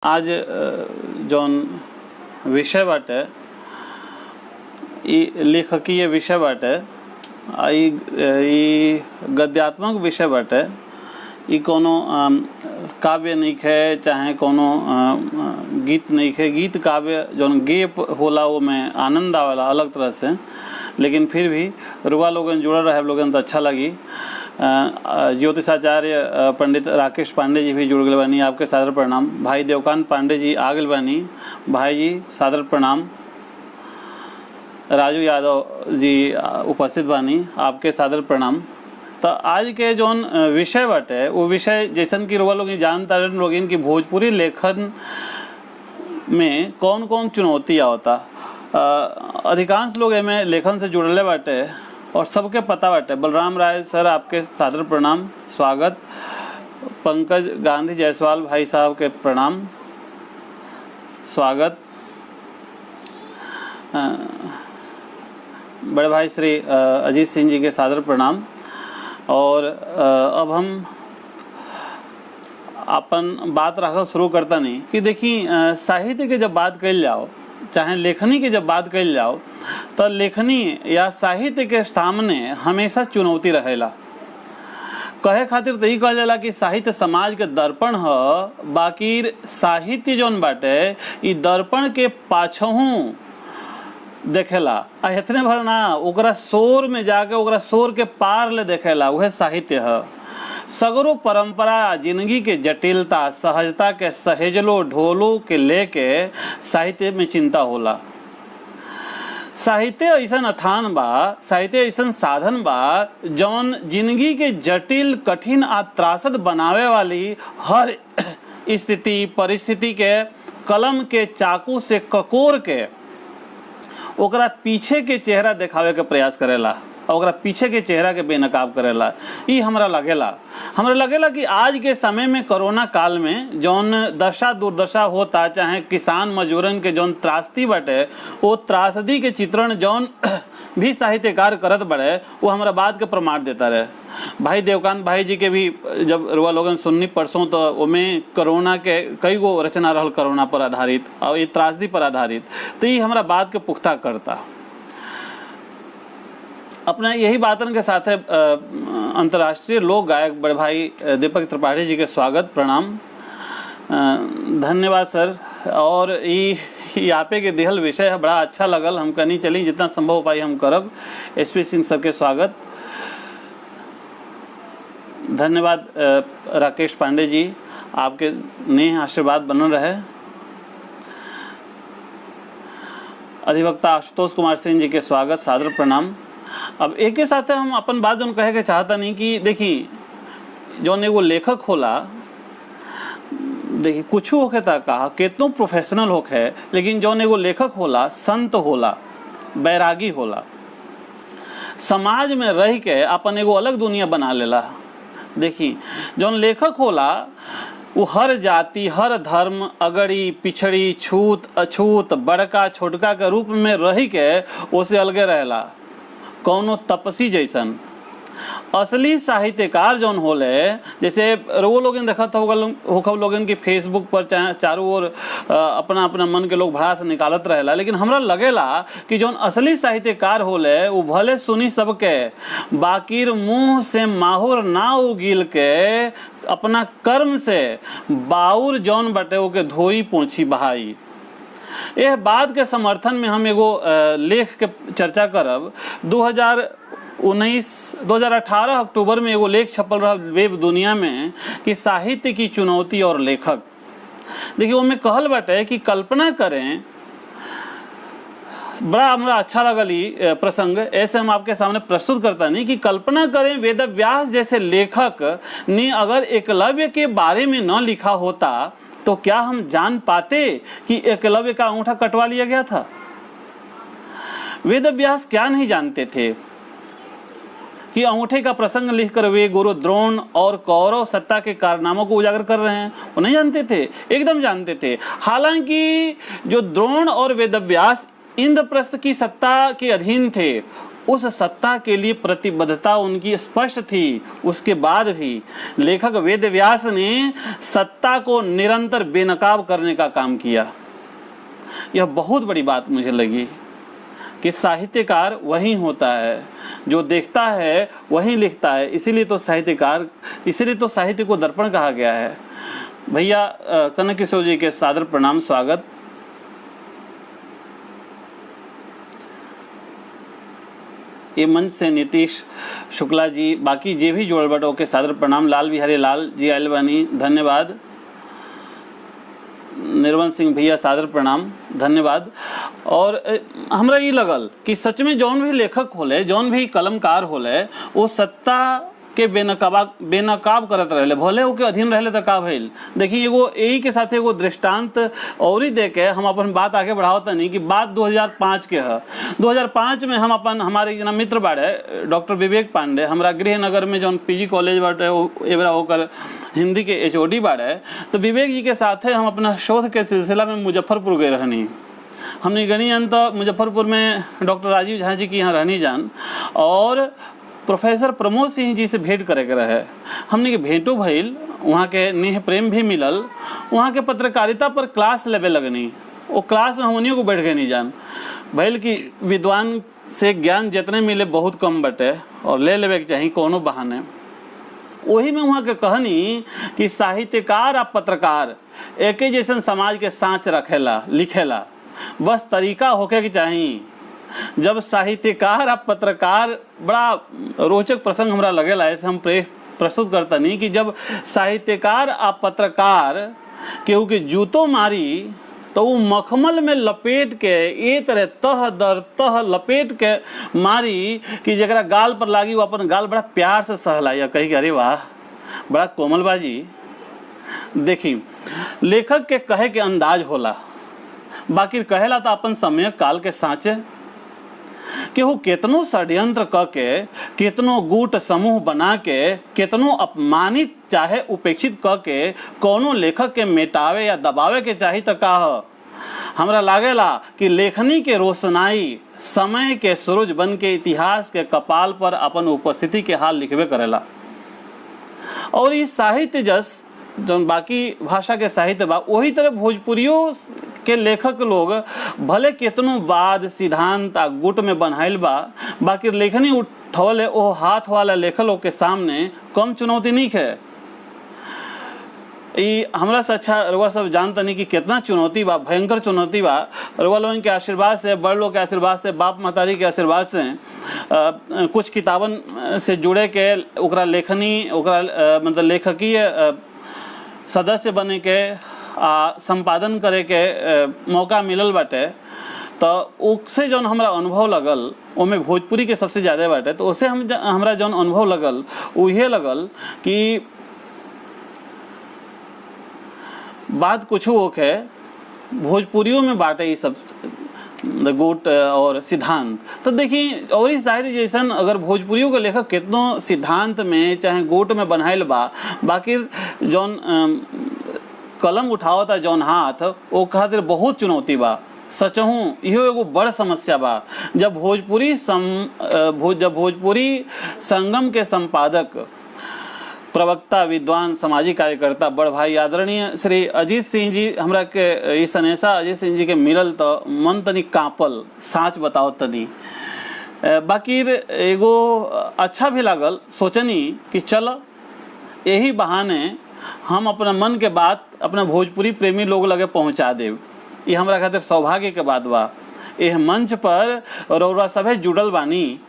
आज जौन विषय बाटे ई लेखकीय विषय बाटे, ई गद्यात्मक विषय बाटे। ई कोनो काव्य नइखे चाहे कोनो गीत नइखे। गीत काव्य जौन गेप होला वो में आनंद आवेला अलग तरह से, लेकिन फिर भी रुआ लोगन जुड़ल रहे लोगन तो अच्छा लगी। ज्योतिषाचार्य पंडित राकेश पांडे जी भी जुड़ गए बानी, आपके सादर प्रणाम। भाई देवकांत पांडे जी आ गए बानी, भाई जी सादर प्रणाम। राजू यादव जी उपस्थित बानी, आपके सादर प्रणाम। तो आज के जौन विषय बाटे वो विषय जैसन कि रुआ लोग जानता रहे लोग कि भोजपुरी लेखन में कौन कौन चुनौती आवता। अधिकांश लोग एमे लेखन से जुड़ले बाटे और सबके पता बाटे। बलराम राय सर आपके सादर प्रणाम, स्वागत। पंकज गांधी जायसवाल भाई साहब के प्रणाम, स्वागत। बड़े भाई श्री अजीत सिंह जी के सादर प्रणाम। और अब हम अपन बात रखा शुरू करता नहीं कि देखी साहित्य के जब बात कल जाओ चाहे लेखनी की जब बात कल जाओ तो लेखनी या साहित्य के सामने हमेशा चुनौती रहेला। कहे खातिर तो यही कहल जाला कि साहित्य समाज के दर्पण ह, बाकी साहित्य जौन बाटे ई दर्पण के पाछहू देखेला। इतने भर ना, ओकरा शोर में जाके ओकरा शोर के पार ले देखेला, वह साहित्य है। सगरो परंपरा जिंदगी के जटिलता सहजता के सहेजलो ढोलो के लेके साहित्य में चिंता होला। साहित्य ऐसन अथान बा, साहित्य ऐसन साधन बा जौन जिंदगी के जटिल कठिन आ त्रासद बनावे वाली हर स्थिति परिस्थिति के कलम के चाकू से ककोर के ओकरा पीछे के चेहरा दिखावे के प्रयास करेला, ओकरा पीछे के चेहरा के बेनकाब करेला। ई हमरा लगेला कि आज के समय में कोरोना काल में जौन दशा दुर्दशा होता, चाहे किसान मजदूरन के जौन त्रासदी बाटे, वो त्रासदी के चित्रण जौन भी साहित्यकार करत बड़े वो हमरा बात के प्रमाण देता रहे। भाई देवकांत भाई जी के भी जब रुआ लोगन सुननी परसों तो उमें कोरोना के कई गो रचना रहल कोरोना पर आधारित और ये त्रासदी पर आधारित, तो ये हमरा बात के पुख्ता करता। अपने यही बातन के साथ अंतर्राष्ट्रीय लोक गायक बड़े भाई दीपक त्रिपाठी जी के स्वागत प्रणाम, धन्यवाद सर। और यापे के दिहल विषय है बड़ा अच्छा लगल, हम कनी चली जितना संभव हो पाई हम करब। एसपी सिंह सर के स्वागत, धन्यवाद। राकेश पांडे जी आपके नेह आशीर्वाद बनल रहे। अधिवक्ता आशुतोष कुमार सिंह जी के स्वागत, सादर प्रणाम। अब एक के साथ हम अपन बात जो कहे के चाहता नहीं कि देखी जौन एगो लेखक होला, देखी कुछ होके ता कहा कितनो प्रोफेशनल होके, लेकिन जौन एगो लेखक होला संत होला, बैरागी होला, समाज में रह के अपन एगो अलग दुनिया बना लेला। देखी जौन लेखक होला वो हर जाति हर धर्म अगड़ी पिछड़ी छूत अछूत बड़का छोटका के रूप में रह के उसे अलगे रहेला, कौनो तपसी जैसन। असली साहित्यकार जौन होले, जैसे वो लोगन देखत होखब लोगन की फेसबुक पर चारों ओर अपना अपना मन के लोग भड़ास निकालत रहेला, लेकिन हमरा लगेला कि जौन असली साहित्यकार होले वो भले सुनी सबके, बाकिर मुंह से माहुर ना उगिल के अपना कर्म से बाउर जौन बटे ओके धोई पोंछी बहाई। यह बात के समर्थन में हम एगो लेख के चर्चा करब। 2018 अक्टूबर में एगो लेख छपल रहा वेब दुनिया में कि साहित्य की चुनौती और लेखक। देखिए वो में कहल बाटे कि कल्पना करें, बड़ा हमरा अच्छा लगल ये प्रसंग, ऐसे हम आपके सामने प्रस्तुत करता नहीं कि कल्पना करें वेदव्यास जैसे लेखक ने अगर एकलव्य के बारे में न लिखा होता तो क्या हम जान पाते कि एकलव्य का अंगूठा कटवा लिया गया था। वेदव्यास क्या नहीं जानते थे कि अंगूठे का प्रसंग लिखकर वे गुरु द्रोण और कौरव सत्ता के कारनामों को उजागर कर रहे हैं। वो नहीं जानते थे, एकदम जानते थे। हालांकि जो द्रोण और वेदव्यास इंद्रप्रस्थ की सत्ता के अधीन थे, उस सत्ता के लिए प्रतिबद्धता उनकी स्पष्ट थी। उसके बाद भी लेखक वेद व्यास ने सत्ता को निरंतर बेनकाब करने का काम किया। यह बहुत बड़ी बात मुझे लगी कि साहित्यकार वही होता है जो देखता है वही लिखता है। इसीलिए तो साहित्य को दर्पण कहा गया है। भैया कनक किशोर जी के सादर प्रणाम, स्वागत। ये मंच से नीतीश शुक्ला जी, बाकी जे भी जोड़ल बटो के सादर प्रणाम। लाल बिहारी लाल जी आयल बानी, धन्यवाद। निर्वन सिंह भैया सादर प्रणाम, धन्यवाद। और हमरा ये लगल कि सच में जौन भी लेखक होले, जौन भी कलमकार होले, वो सत्ता के बेनकाब करत रहले, भले ओके अधीन रहले तो का भइल। देखिए एगो यही के साथ एगो दृष्टांत और ही देके हम अपन बात आगे बढ़ावत नहीं कि बात 2005 के है। 2005 में हम अपन हमारे जना मित्र बाड़े डॉक्टर विवेक पांडे, हमरा गृहनगर में जौन पीजी कॉलेज बाटे एबरा होकर हिंदी के एचओडी बाड़े, तो विवेक जी के साथ हम अपना शोध के सिलसिला में मुजफ्फरपुर गए रहनी। हमने गणी अंत मुजफ्फरपुर में डॉक्टर राजीव झा जी की यहाँ रहनी जान और प्रोफेसर प्रमोद सिंह जी से भेंट करे के रहे। हमने के भेंटो भइल, वहाँ के नेह प्रेम भी मिलल। वहाँ के पत्रकारिता पर क्लास लेवे लगनी। वो क्लास में हमनियों को बैठ गए नहीं जान भइल कि विद्वान से ज्ञान जितने मिले बहुत कम बटे और ले लेवे के चाहिए कोनो बहाने। वही में वहाँ के कहनी कि साहित्यकार और पत्रकार एक ही जैसे समाज के सांच रखेला लिखेला, बस तरीका होके के चाहिए। जब साहित्यकार और पत्रकार, बड़ा रोचक प्रसंग हमरा लगेला, ऐसे हम प्रस्तुत करता नहीं कि जब साहित्यकार और पत्रकार केहू के जूतो मारी तो वो मखमल में लपेट के ये तरह तह दर तह लपेट के मारी कि जरा गाल पर लागी वो अपन गाल बड़ा प्यार से सहला या कही अरे वाह बड़ा कोमल बाजी। देखी लेखक के कहे के अंदाज होला, बाकी कहेला तो अपन समय काल के साँचे कि वो केतनो षड्यंत्र करके, केतनो गुट समूह बना के, केतनो अपमानित चाहे उपेक्षित करके कोनो लेखक के मेटावे या दबावे के चाही तो का हमरा लागेला कि लेखनी के रोशनाई समय के सूरज बन के इतिहास के कपाल पर अपन उपस्थिति के हाल लिखबे करेला। और इस साहित्य जस जो बाकी भाषा के साहित्य बा, वही तरह भोजपुरियों के लेखक लोग भले केतनो वाद सिद्धांत आ गुट में बनाइल बा, बाकी लेखनी उठौले ओ हाथ वाला लेखलों के सामने कम चुनौती नहीं है। हमरा से अच्छा रउआ सब जानता नहीं कि कितना चुनौती बा, भयंकर चुनौती बा। रउआ लोगन के आशीर्वाद से, बड़ लोग के आशीर्वाद से, बाप महतारी के आशीर्वाद से कुछ किताबन से जुड़े के ओकरा लेखनी मतलब लेखकीय सदस्य बने के संपादन करे के मौका मिलल बाटे। तो उससे जौन हमरा अनुभव लगल ओमे भोजपुरी के सबसे ज्यादा बाटे, तो उससे हमरा जौन अनुभव लगल उहे लगल कि बात कुछ होके भोजपुरियों में बाटे ये सब गुट और सिद्धांत। तो देखिए और ही शायद जैसन अगर भोजपुरियों के लेखक कितनो सिद्धांत में चाहे गुट में बनाइल बा, बाकी जौन कलम उठावता जौन हाथ वो खातिर बहुत चुनौती बा। सचहूँ इहो एगो बड़ समस्या बा। जब भोजपुरी संगम के संपादक, प्रवक्ता, विद्वान, सामाजिक कार्यकर्ता बड़ भाई आदरणीय श्री अजीत सिंह जी हमरा के सनेसा अजीत सिंह जी के मिलल तो मन तनी कांपल, साँच बताओ तनी। बाकी एगो अच्छा भी लागल, सोचनी कि चल यही बहाने हम अपना मन के बात अपना भोजपुरी प्रेमी लोग लगे पहुंचा देव। ये हमरा खातिर सौभाग्य के बात बा। यह मंच पर रउरा सभे जुड़ल बानी,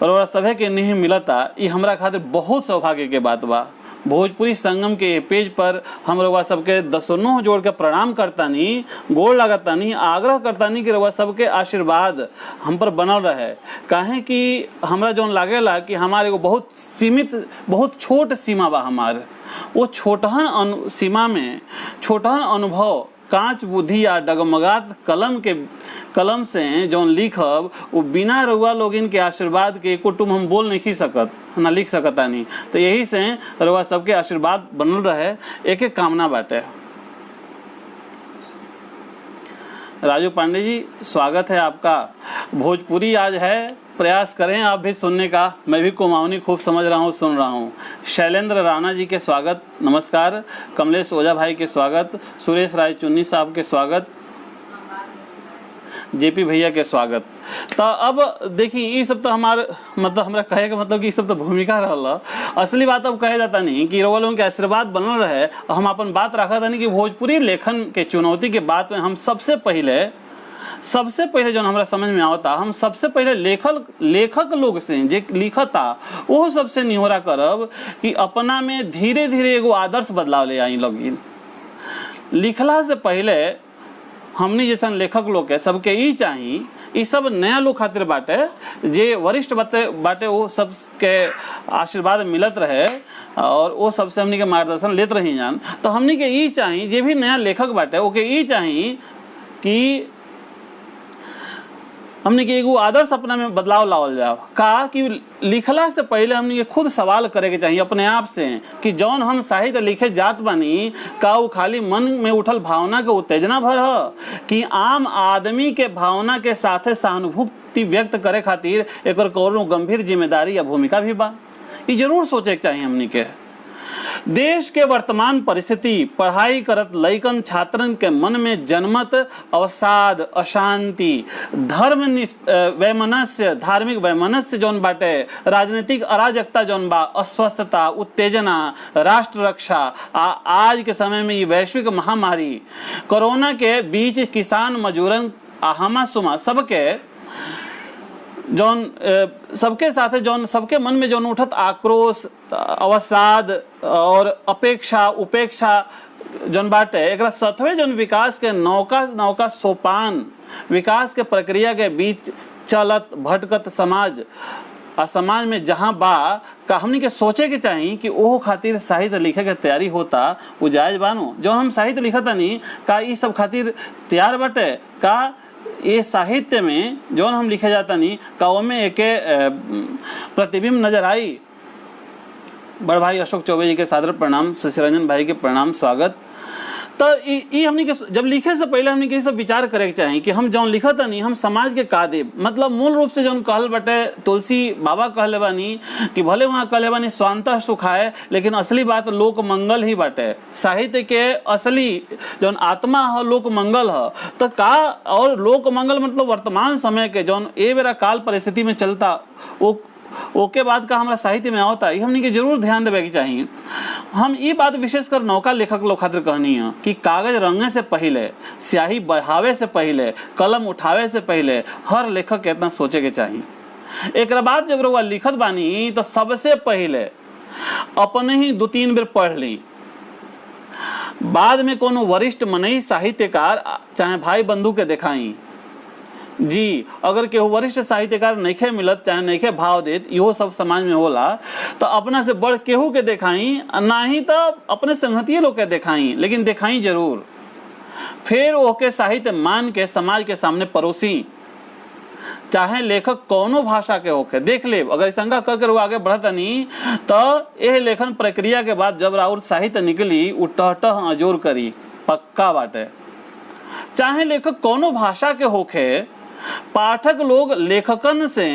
रउरा सभे के नहीं मिलता, ये हमरा खातिर बहुत सौभाग्य के बात बा। भोजपुरी संगम के पेज पर हम रउआ सबके दसों जोड़ के प्रणाम करतानी, गोड़ लगतानी, आग्रह करतानी कि रउआ सबके आशीर्वाद हम पर बनल रहे। काहे कि हमरा जौन लागेला कि हमारे एगो बहुत सीमित, बहुत छोट सीमा बा हमार। वो छोटहन सीमा में छोटहन अनुभव, कांच बुद्धि या डगमगात कलम से जौन लिखब वो बिना रउआ लोगिन के आशीर्वाद के कुटुम हम बोल नहीं सकत ना लिख सकता नहीं। तो यही से रउआ सबके आशीर्वाद बनल रहे, एक एक कामना बाटे। राजू पांडे जी, स्वागत है आपका। भोजपुरी आज है, प्रयास करें आप भी सुनने का। मैं भी कुमाऊनी खूब समझ रहा हूँ, सुन रहा हूँ। शैलेंद्र राणा जी के स्वागत, नमस्कार। कमलेश ओझा भाई के स्वागत। सुरेश राय चुन्नी साहब के स्वागत। जेपी भैया के स्वागत। तो अब देखिए, ये सब तो हमारे मतलब हमरा कहे का मतलब कि ये सब तो भूमिका रहला। असली बात अब कहे जाता नहीं कि रोवा लोगों के आशीर्वाद बनल रहे। हम अपन बात रखा था नहीं कि भोजपुरी लेखन के चुनौती के बात में हम सबसे पहले जो हमरा समझ में आवता, हम सबसे पहले लेखक लोग से जे लिखता वो सबसे निहोरा करब कि अपना में धीरे धीरे एगो आदर्श बदलाव ले आई लोग। लिखला से पहले हमनी जैसा लेखक लोग के सबके ई चाही, ई सब नया लोग खातिर बाटे, जे वरिष्ठ बाटे वो सबके आशीर्वाद मिलत रहे और वो सबसे हमनी के मार्गदर्शन लेत रही जान। तो हमनी के ई चाही, जे भी नया लेखक बाटे ओके ई चाही कि हमने के एगो आदर्श अपना में बदलाव लावल जाओ का कि लिखला से पहले हमने के खुद सवाल करे के चाहिए अपने आप से कि जौन हम साहित्य लिखे जात बानी का वो खाली मन में उठल भावना के उत्तेजना भर है कि आम आदमी के भावना के साथे सहानुभूति व्यक्त करे खातिर एक कौनो गंभीर जिम्मेदारी या भूमिका भी बा। ये जरूर सोचे के चाहिए हमनी के। देश के वर्तमान परिस्थिति पढ़ाई करत लइकन छात्रन के मन में जन्मत अवसाद, अशांति, धार्मिक वैमनस्य जौन बाटे, राजनीतिक अराजकता जौन बा, अस्वस्थता, उत्तेजना, राष्ट्र रक्षा, आज के समय में ये वैश्विक महामारी कोरोना के बीच किसान मजदूरन आहमा सुमा सबके जौन सबके साथ जौन सबके मन में जौन उठत आक्रोश, अवसाद और अपेक्षा उपेक्षा जौन बाटे, एकरा सतवे जौन विकास के नौका सोपान विकास के प्रक्रिया के बीच चलत भटकत समाज में जहां बा का हमनी के सोचे के चाहिए कि ओह खातिर साहित्य लिखे के तैयारी होता वो जायज बानो। जो हम साहित्य लिखता नहीं का ई सब खातिर तैयार बाटे का ये साहित्य में जो हम लिखे जाता नहीं काओ में एक प्रतिबिंब नजर आई। बड़ भाई अशोक चौबे जी के सादर प्रणाम, शशि रंजन भाई के प्रणाम, स्वागत। तो ये हमने के जब लिखे से पहले हमने के सब विचार करे के चाहिए कि हम जौन लिखत नहीं हम समाज के का देब। मतलब मूल रूप से जौन कहल बटे तुलसी बाबा कहले बानी कि भले वहाँ कहले बानी स्वांतः सुखाए, लेकिन असली बात लोक मंगल ही बाटे। साहित्य के असली जौन आत्मा है लोक मंगल है। तो का और लोक मंगल मतलब वर्तमान समय के जौन ए बेरा काल परिस्थिति में चलता वो ओके बाद का हमारा साहित्य में आवता है, हमने के जरूर ध्यान देवे के चाहिए। हम ये बात विशेषकर नौका लेखक लोग खातिर कहनी है कि कागज रंगने से पहले, स्याही बढ़ावे से पहले, कलम उठावे से पहले हर लेखक के इतना सोचे के चाहिए। एक बाद जब वो लिखत बानी तो सबसे पहले अपने ही 2-3 बेर पढ़ ली, बाद में कोनो वरिष्ठ मनई साहित्यकार चाहे भाई बंधु के दिखाई जी। अगर केहू वरिष्ठ साहित्यकार नइखे मिलत चाहे नइखे भाव देत, इहो सब समाज में होला, तो अपना से बड़ केहू के दिखाई, ना ही तो अपने संगतिये लोग के दिखाई, लेकिन दिखाई जरूर। फिर ओके साहित्य मान के समाज के सामने परोसी, चाहे लेखक कौनो भाषा के होके देख ले। अगर संगा करके वो आगे बढ़ता नहीं तो यह लेखन प्रक्रिया के बाद जब राउर साहित्य निकली उटह अजोर करी, पक्का बाटे। चाहे लेखक कौनो भाषा के होके, पाठक लोग लेखकन से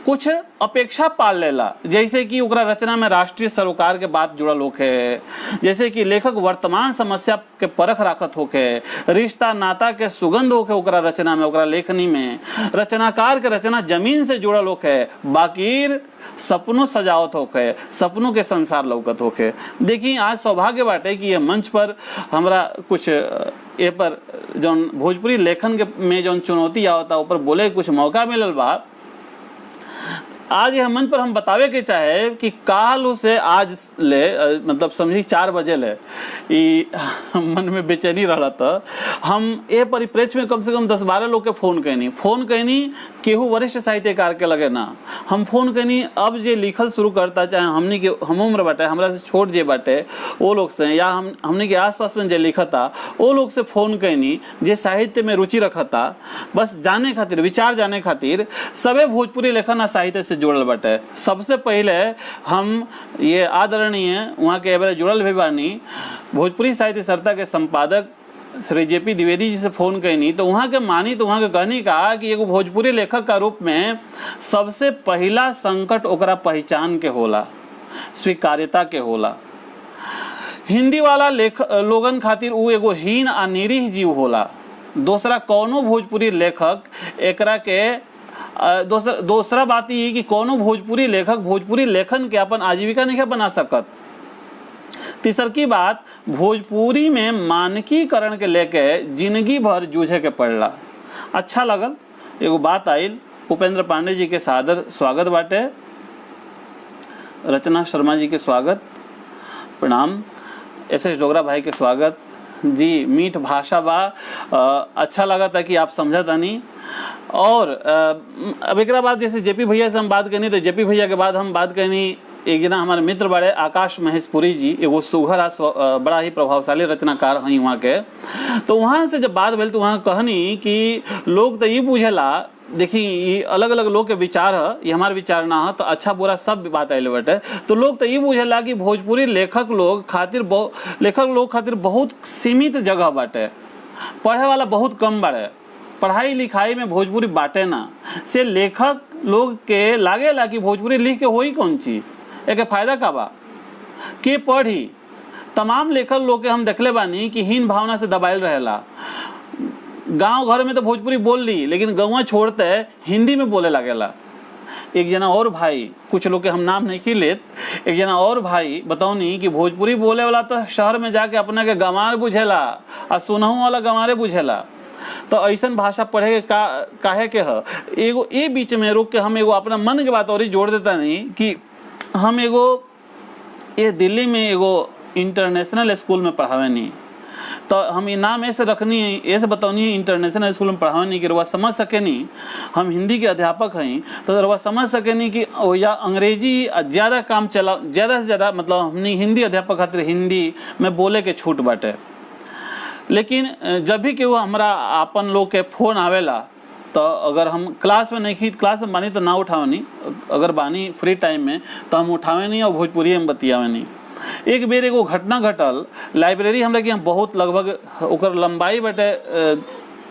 कुछ अपेक्षा पाल लेला, जैसे कि उकरा रचना में राष्ट्रीय सरोकार के बात जुड़ल होके, जैसे कि लेखक वर्तमान समस्या के परख राखत होके, रिश्ता नाता के सुगंध होके उकरा रचना में, उकरा लेखनी में, रचनाकार के रचना जमीन से जुड़ल होके, बाकी सपनों सजावत होके, सपनों के संसार लौकत होके। देखिए आज सौभाग्य बाटे कि ये मंच पर हमरा कुछ ए पर जौन भोजपुरी लेखन के में जौन चुनौती आवता ऊपर बोले कुछ मौका मिलल बा। आज यह मंच पर हम बतावे के चाहे कि काल से आज ले मतलब समझी 4 बजे ले मन में बेचैनी रहा था। हम ए परिप्रेक्ष्य में कम से कम 10-12 लोग के फोन कहनी केहू वरिष्ठ साहित्यकार के लगे ना, हम फोन कहनी अब जे लिखल शुरू करता, चाहे हमनी के हम उम्र बाटे, हमरा से छोट जे बाटे वो लोग से, या हमनी के आसपास में जे लिखता वो लोग से फोन कहनी जे साहित्य में रुचि रखता, बस जाने खातिर, विचार जाने खातिर सबे भोजपुरी लेखन आ साहित्य से जुड़ल बाटे। सबसे पहले हम ये आदरणीय वहाँ के एवरे जुड़ल भी बानी भोजपुरी साहित्य संस्था के संपादक श्री जेपी द्विवेदी जी से फोन कैनी तो वहाँ के मानी तो वहाँ के कहनी का कि एगो भोजपुरी लेखक का रूप में सबसे पहला संकट ओकरा पहचान के होला, स्वीकार्यता के होला। हिंदी वाला लोगन खातिर उ एगो हीन आ निरीह जीव होला। दूसरा कौनो भोजपुरी लेखक एकरा के दूसरा बात ये कि कोनो भोजपुरी लेखक भोजपुरी लेखन के अपन आजीविका नहीं बना सकत। तीसर की बात, भोजपुरी में मानकीकरण के लेके जिंदगी भर जूझे के पड़ला। अच्छा लगल एगो बात आइल, उपेंद्र पांडे जी के सादर स्वागत बाटे, रचना शर्मा जी के स्वागत, प्रणाम, एस.एस. डोगरा भाई के स्वागत जी। मीठ भाषा बा, अच्छा लगा था कि आप समझा तानी। और अब एक बाद जैसे जेपी भैया से हम बात करनी तो जेपी भैया के बाद हम बात करनी एक जना हमारे मित्र बड़े आकाश महेशपुरी जी, एगो सुघर बड़ा ही प्रभावशाली रचनाकार हैं वहाँ के। तो वहाँ से जब बात भेल तो वहाँ कहनी कि लोग तो ये बुझेला, देखी ये अलग अलग लोग के विचार है, ये हमारे विचार ना है, तो अच्छा बुरा सब बात आयल बटे। तो लोग तो ये बुझेला कि भोजपुरी लेखक लोग खातिर बहुत सीमित जगह बाटे, पढ़े वाला बहुत कम बाटे, पढ़ाई लिखाई में भोजपुरी बाटे ना, से लेखक लोग के लागेला कि भोजपुरी लिख के होई कौन चीज, एक फायदा का बा के पढ़ी। तमाम लेखक लोग के हम देखले बानी कि हीन भावना से दबाइल रहेला। गांव घर में तो भोजपुरी बोल ली, लेकिन गौवा छोड़ते हिंदी में बोले लगेला। एक जना और भाई, कुछ लोग के हम नाम नहीं लेत, एक जना और भाई बताओनी कि भोजपुरी बोले वाला तो शहर में जाके अपना के गंवार बुझेला और सुनहु वाला गंवारे बुझेला। तो ऐसा भाषा पढ़े के काहे के है। एगो ए बीच में रुक के हम एगो अपना मन के बात और ही जोड़ देता नहीं कि हम एगो ये दिल्ली में एगो इंटरनेशनल स्कूल में पढ़ावे नहीं, तो हम ये नाम ऐसे रखनी है, ऐसे बताओनी इंटरनेशनल स्कूल में पढ़ावे नहीं कि रुआ समझ सके नहीं हम हिंदी के अध्यापक हैं, तो रुआ समझ सके नहीं कि या अंग्रेजी ज़्यादा काम चला, ज़्यादा से ज़्यादा मतलब हमने हिंदी अध्यापक खातिर हिंदी में बोले के छूट बाटे। लेकिन जब भी केहू हमारा अपन लोग के फोन आवेला तो अगर हम क्लास में नहीं, क्लास में बानी तो ना उठावे नहीं, अगर बानी फ्री टाइम में तो हम उठावे नहीं और भोजपुरी में बतियावे नहीं। एक बेर एगो घटना घटल, लाइब्रेरी हमरा के बहुत लगभग ओकर लंबाई बटे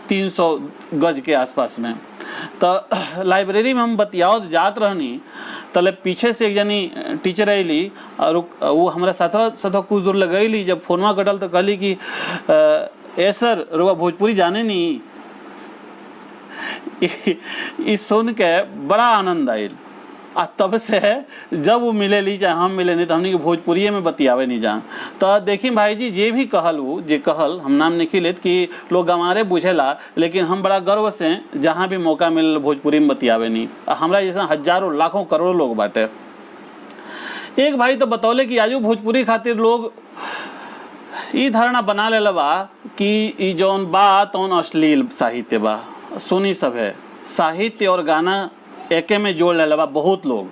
300 गज के आसपास में, तो लाइब्रेरी में हम बतियावत जात रहनी, तले पीछे से एक जनी टीचर अली और वो हमारा साथ कुछ दूर लगैली। जब फोनवा कटल तो कहली कि ए सर रुआ भोजपुरी जाने नहीं। इस सुन के बड़ा आनंद आयल। आ तब से जब वो मिले ली चाहे हम मिले नहीं तो हमने भोजपुरी में बतियावे नहीं जा। तो देखी भाई जी जे भी कहल वो जे कहल हम नाम नहीं लेत कि लोग गंवारे बुझेला, लेकिन हम बड़ा गर्व से जहाँ भी मौका मिल भोजपुरी में बतियावे नहीं। हमरा जैसा हजारों लाखों करोड़ों लोग बाटे। एक भाई तो बतौले कि आजू भोजपुरी खातिर लोग ई धारणा बना लेला बा कि ई जौन बा तौन अश्लील साहित्य बा। सुनी सब है, साहित्य और गाना एके में जोड़ लेला बा बहुत लोग,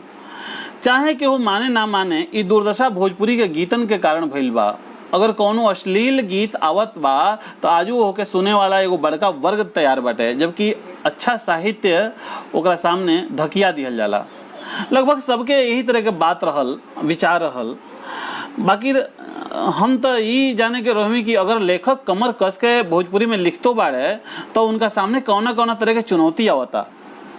चाहे कि वो माने ना माने। ई दुर्दशा भोजपुरी के गीतन के कारण भइल बा। अगर कोनो अश्लील गीत आवत बा तो आजू होके सुने वाला एगो बड़का वर्ग तैयार बाटे, जबकि अच्छा साहित्य ओकरा सामने धकिया दिहल जाला। लगभग सबके यही तरह के बात रहल, विचार रहल। बाकी हम तो ये जाने के रहमी कि अगर लेखक कमर कस के भोजपुरी में लिखतो बाड़े तो उनका सामने कौना तरह के चुनौती आवता।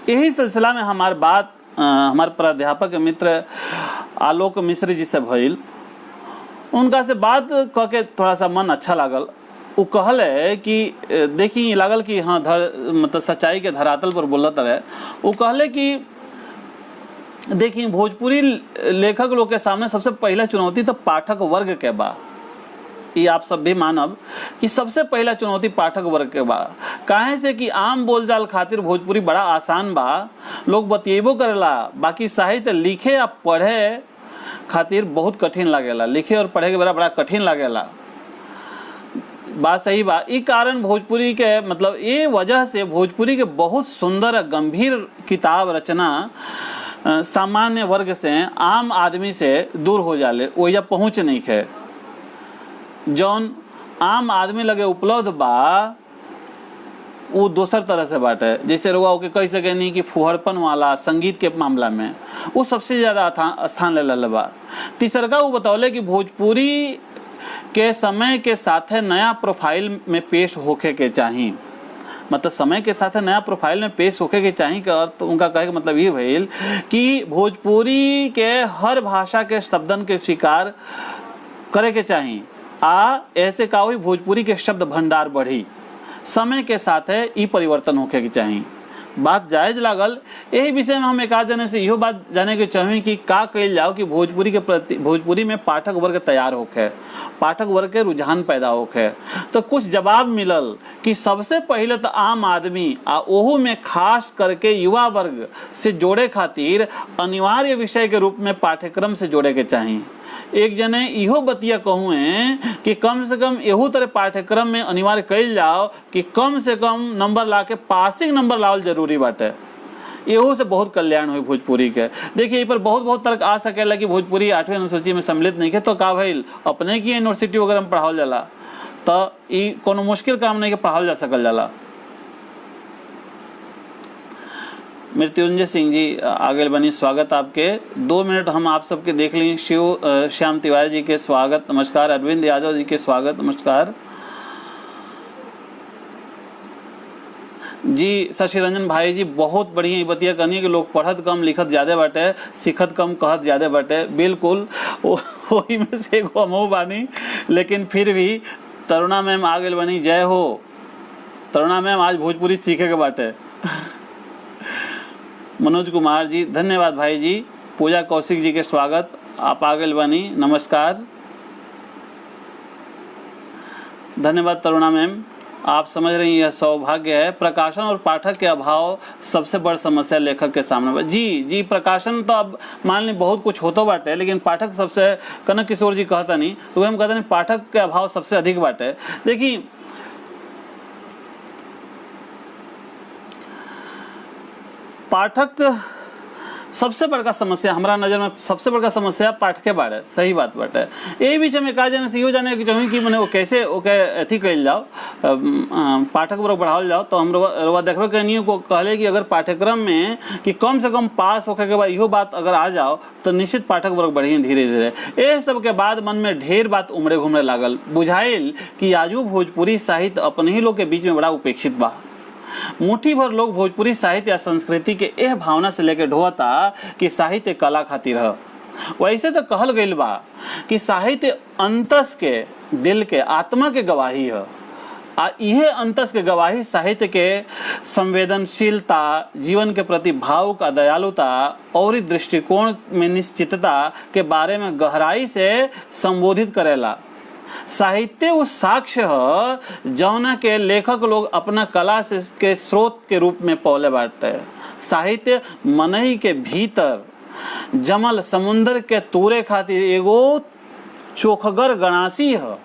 यही सिलसिला में हमार बात हमारे प्राध्यापक मित्र आलोक मिश्र जी से भइल। उनका से बात कह के थोड़ा सा मन अच्छा लागल। वो कहल है कि देखी लागल कि हाँ मतलब सच्चाई के धरातल पर बोलत रहे। वो कहले कि देखिए भोजपुरी लेखक लोग के सामने सबसे पहला चुनौती तो पाठक वर्ग के बा। ये आप सब भी मानब कि सबसे पहला चुनौती पाठक वर्ग के बा। काहे से कि आम बोलचाल खातिर भोजपुरी बड़ा आसान बा, लोग बतिएबो करेला। बाकी साहित्य लिखे या पढ़े खातिर बहुत कठिन लागेला, लिखे और पढ़े के बड़ा कठिन लागेला। बात सही बा। ई कारण भोजपुरी के मतलब ये वजह से भोजपुरी के बहुत सुंदर गंभीर किताब रचना सामान्य वर्ग से आम आदमी से दूर हो जाले, ओइजा पहुँच नहीं है। जौन आम आदमी लगे उपलब्ध बा वो दूसर तरह से बाटे। जैसे रुआ के कह सके नहीं कि फुहड़पन वाला संगीत के मामला में वो सबसे ज्यादा स्थान ले बा। तीसरका वो बतौले कि भोजपुरी के समय के साथे नया प्रोफाइल में पेश होके के चाहिए। मतलब समय के साथ नया प्रोफाइल में पेश होके के चाहिए का अर्थ उनका कहे का मतलब ये भइल कि भोजपुरी के हर भाषा के शब्दन के स्वीकार करे के चाहिए आ ऐसे का हुई भोजपुरी के शब्द भंडार बढ़ी। समय के साथ ई परिवर्तन होके के चाहिए। बात जायज लागल। यही विषय में हम एक आध जने से इहो बात जाने के चाहें कि का कइल जाओ कि भोजपुरी के प्रति भोजपुरी में पाठक वर्ग तैयार होके, पाठक वर्ग के रुझान पैदा होके। तो कुछ जवाब मिलल कि सबसे पहले तो आम आदमी आ ओहू में खास करके युवा वर्ग से जोड़े खातिर अनिवार्य विषय के रूप में पाठ्यक्रम से जोड़े के चाहिए। एक जने इहो बतिया कहूँ कि कम से कम एहू तरह पाठ्यक्रम में अनिवार्य कइल जाओ कि कम से कम नंबर ला के पासिंग नंबर लावल जरूरी बाटे। एहू से बहुत कल्याण हुई भोजपुरी के। देखिए ये पर बहुत तर्क आ सकेला कि भोजपुरी 8वीं अनुसूची में सम्मिलित नहीं है तो का भइल अपने की यूनिवर्सिटी वगैरह में पढ़ावल जाला तो ई कोनो मुश्किल काम नहीं के पढ़ावल जा सकल जाला। मृत्युंजय सिंह जी आगे बनी, स्वागत आपके। 2 मिनट हम आप सबके देख लें। शिव श्याम तिवारी जी के स्वागत नमस्कार। अरविंद यादव जी के स्वागत नमस्कार जी। शशि रंजन भाई जी बहुत बढ़िया बतिया कहनी कि लोग पढ़त कम लिखत ज्यादा बाटे, सीखत कम कहत ज्यादा बाटे। बिल्कुल वही में से एगो हमहू बानी, लेकिन फिर भी तरुणा मैम आगे बनी। जय हो तरुणा मैम, आज भोजपुरी सीखे के बाटे। मनोज कुमार जी धन्यवाद भाई जी। पूजा कौशिक जी के स्वागत, आप आगे बनी नमस्कार। धन्यवाद तरुणा मैम, आप समझ रही है सौभाग्य है। प्रकाशन और पाठक के अभाव सबसे बड़ समस्या लेखक के सामने। जी प्रकाशन तो अब मान ली बहुत कुछ होतो बाटे, लेकिन पाठक सबसे कनक किशोर जी कहता नहीं तो हम कहते नहीं पाठक के अभाव सबसे अधिक बाटे। देखिए पाठक सबसे बड़का समस्या हमारा नजर में सबसे बड़का समस्या पाठके बारे। सही बात बाटे। यही बीच में का जाने से इहो जाने की चाहिए कि मने वो कैसे ओके अथी कइल जाओ, पाठक वर्ग बढ़ावल जाओ। तो हम रोवा देखबे कनियो को कहले कि अगर पाठ्यक्रम में कि कम से कम पास होके के बाद इहो बात अगर आ जाओ तो निश्चित पाठक वर्ग बढ़ी धीरे धीरे। ये सब के बाद मन में ढेर बात उमड़े घूमने लागल। बुझाइल कि आजू भोजपुरी साहित्य अपने ही लोग के बीच में बड़ा उपेक्षित बा। मुट्ठी भर लोग भोजपुरी साहित्य या संस्कृति के एह भावना से लेके ढोता कि साहित्य कला खातिर है। वैसे तो कहल गइल बा कि साहित्य अंतस के, दिल के, आत्मा के गवाही है। आ इहे अंतस के गवाही साहित्य के संवेदनशीलता, जीवन के प्रति भावुक, दयालुता और दृष्टिकोण में निश्चितता के बारे में गहराई से संबोधित करेला। साहित्य वो साक्ष्य है जौना के लेखक लोग अपना कला से के स्रोत के रूप में पौले बाटे। साहित्य मनई के भीतर जमल समुंदर के तूरे खातिर एगो चोखगर गणासी है।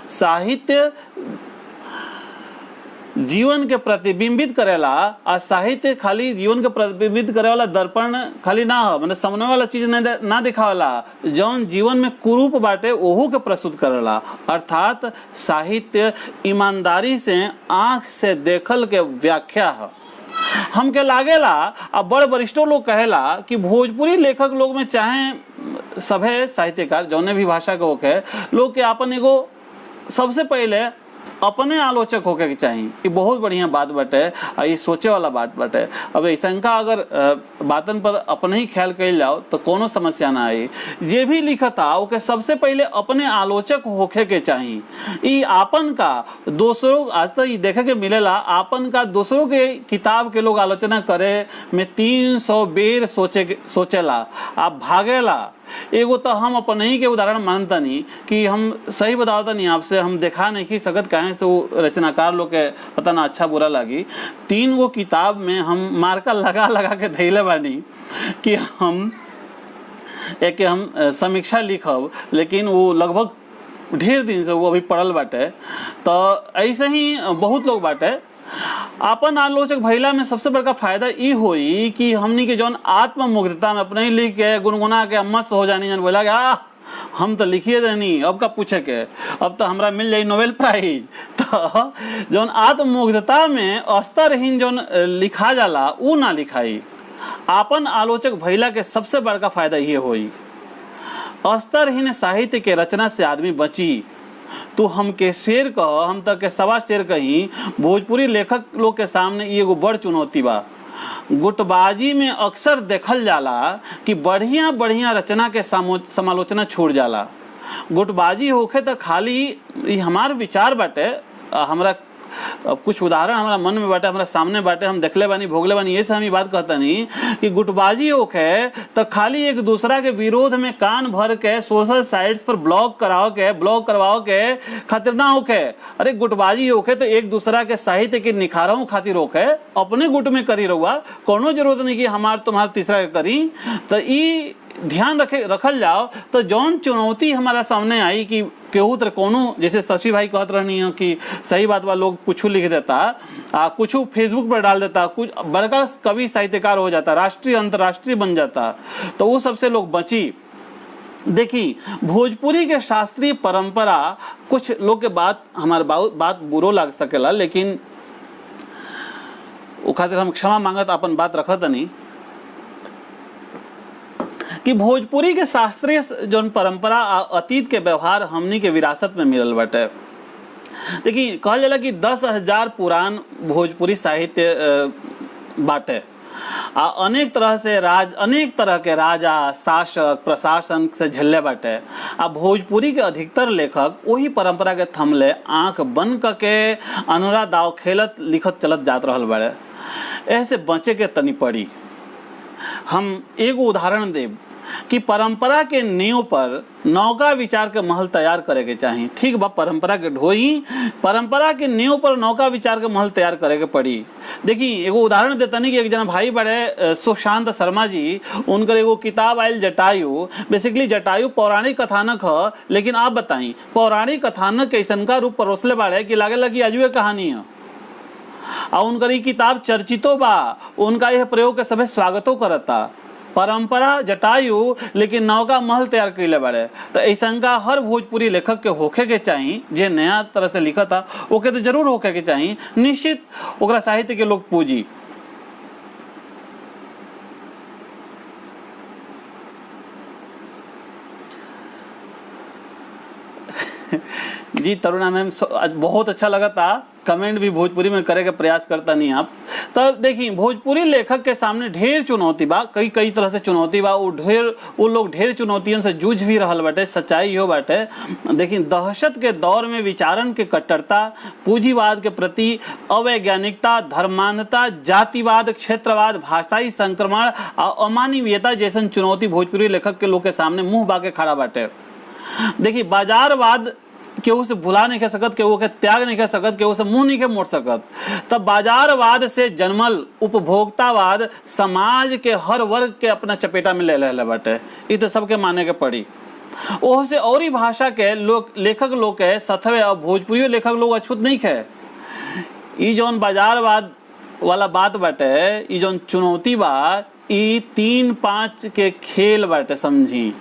साहित्य जीवन के प्रतिबिंबित करेला। आ साहित्य खाली जीवन के प्रतिबिंबित करे वाला दर्पण खाली ना हो, मतलब सामने वाला चीज ना दिखावला। जौन जीवन में कुरूप बाटे ओहू के प्रस्तुत करेला। अर्थात साहित्य ईमानदारी से आंख से देखल के व्याख्या है। हमके लागेला अब बड़ वरिष्ठों लोग कहेला कि भोजपुरी लेखक लोग में चाहे सभे साहित्यकार जौने भी भाषा के होके लोग के अपन एगो सबसे पहले अपने आलोचक होके के चाहिए। ये बहुत बढ़िया बात बाटे, ये सोचे वाला बात बाटे। अब शंका अगर बातन पर अपने ही ख्याल कइल जाओ तो कोनो समस्या ना आई। जे भी लिखता ओके सबसे पहले अपने आलोचक होके के चाहिए। ई आपन का दूसरों आज तक ये देखे के मिलेला, आपन का दूसरों के किताब के लोग आलोचना करे में 300 बेर सोचेला, आप भागेला। एगो तो हम अपने ही के उदाहरण मानता नहीं कि हम सही बताता नहीं आपसे, हम देखा नहीं कि सगत कहे से वो रचनाकार लोग के पता ना अच्छा बुरा लगी। 3 गो किताब में हम मार्का लगा के धैले बानी कि हम समीक्षा लिखब, लेकिन वो लगभग ढेर दिन से वो अभी पढ़ल बाटे। तो ऐसे ही बहुत लोग बाटे। अपन आलोचक भइला में सबसे बड़का फायदा ई होई कि हमनी के जौन आत्ममुग्धता में अपने ही लिख के गुनगुना के मस्त हो जानी, जन बोला कि हम तो लिखिए देनी, अब का पूछे के, अब तो हमरा मिल जाई नोबेल प्राइज। तो जौन आत्ममुग्धता में अस्तरहीन जौन लिखा जाला ऊ ना लिखाई। आपन आलोचक भइला के सबसे बड़का फायदा ये होई। अस्तरहीन साहित्य के रचना से आदमी बची। तू हमके शेर कह, हम तक के सवा शेर कही, भोजपुरी लेखक लोग के सामने ये एगो बड़ चुनौती बा। गुटबाजी में अक्सर देखल जाला कि बढ़िया बढ़िया रचना के समालोचना छूट जाला। गुटबाजी होखे तो खाली हमार विचार बाटे, हमरा कुछ उदाहरण हमारा मन में बाटे, हमारा सामने बाटे, हम देखले बानी, भोगले बानी, ये से हम ये बात कहता नहीं कि गुटबाजी होखे तो खाली एक दूसरा के विरोध में कान भर के सोशल साइट्स पर ब्लॉग करवाओ के खातिर ना होखे। अरे गुटबाजी होखे तो एक दूसरा के साहित्य के निखारों खातिर होखे, अपने गुट में करी रहुआ, कोनो जरूरत नहीं कि हमार तुम्हार तीसरा के करी। तो ई ध्यान रखल जाओ। तो जौन चुनौती हमारा सामने आई कि केहू तरह कोनो, जैसे शशि भाई कहत रहनी है कि सही बात बा, लोग कुछ लिख देता, कुछ फेसबुक पर डाल देता, कुछ बड़का कवि साहित्यकार हो जाता, राष्ट्रीय अंतर्राष्ट्रीय बन जाता, तो वो सबसे लोग बची। देखी भोजपुरी के शास्त्रीय परंपरा, कुछ लोग के हमारे बात बुरो लग सकेला, लेकिन वो खातिर हम क्षमा मांगत अपन बात रखत नहीं कि भोजपुरी के शास्त्रीय जौन परंपरा अतीत के व्यवहार हमनी के विरासत में मिलल बाटे। देखिए कहल जाला कि 10,000 पुरान भोजपुरी साहित्य बाटे। अनेक तरह के राजा, शासक, प्रशासन से झेले बाटे। भोजपुरी के अधिकतर लेखक वही परंपरा के थमले आंख बंद करके अनुरा दाव खेलत लिखत चलत जात रहल बाड़े। ऐसे बचे के तनी पड़ी। हम एगो उदाहरण देब कि परंपरा के नींव पर नौका विचार के महल तैयार करे के चाहिए। ठीक बा, परंपरा के ढोई, परंपरा के नींव पर नौका विचार के महल तैयार करे के पड़ी। देखिए एगो उदाहरण देता नहीं कि एक जना भाई बड़े सुशांत शर्मा जी, उनकर एगो किताब आयल जटायु। बेसिकली जटायु पौराणिक कथानक है, लेकिन आप बताई पौराणिक कथानक के ऐसन का रूप परोसले बाड़े कि लागे लगी अजुए कहानी है। और उनकर ये किताब चर्चितो बा, उनका यह प्रयोग के सभे स्वागतो करता। परंपरा जटायु, लेकिन नौका महल तैयार कैले बाड़े। तो ऐसा का हर भोजपुरी लेखक के होखे के चाहिए, जे नया तरह से लिखा था ओके तो जरूर होखे के चाहिए। निश्चित ओकरा साहित्य के लोग पूजी। जी तरुणा मैम, बहुत अच्छा लगा था। कमेंट भी भोजपुरी में करे के प्रयास करता नहीं आप। तो देखिए भोजपुरी लेखक के सामने ढेर चुनौती बा, कई तरह से चुनौती बा। वो लोग ढेर चुनौतियों से जूझ भी रहल बाटे। सच्चाई हो बाटे। देखिए दहशत के दौर में विचारण के कट्टरता, पूंजीवाद के प्रति अवैज्ञानिकता, धर्मांधता, जातिवाद, क्षेत्रवाद, भाषाई संक्रमण और अमानवीयता जैसन चुनौती भोजपुरी लेखक के लोग के सामने मुंह बाके खड़ा बाटे। देखिए बाजारवाद केहू से भुला नहीं कर सकत, केहू के त्याग नहीं कर सकत, केहू से मुंह नहीं के मोड़ सकत। तब बाजारवाद से जन्मल उपभोक्तावाद समाज के हर वर्ग के अपना चपेटा में ले ले बाटे। ये तो सबके माने के पड़ी। ओह से और भाषा के लोग लेखक लोग के सथवे और भोजपुरी लेखक लोग अछूत नहीं खे। ई जौन बाजारवाद वाला बात बाटे, ई जौन चुनौती बा, ई 3-5 के खेल बाटे। समझी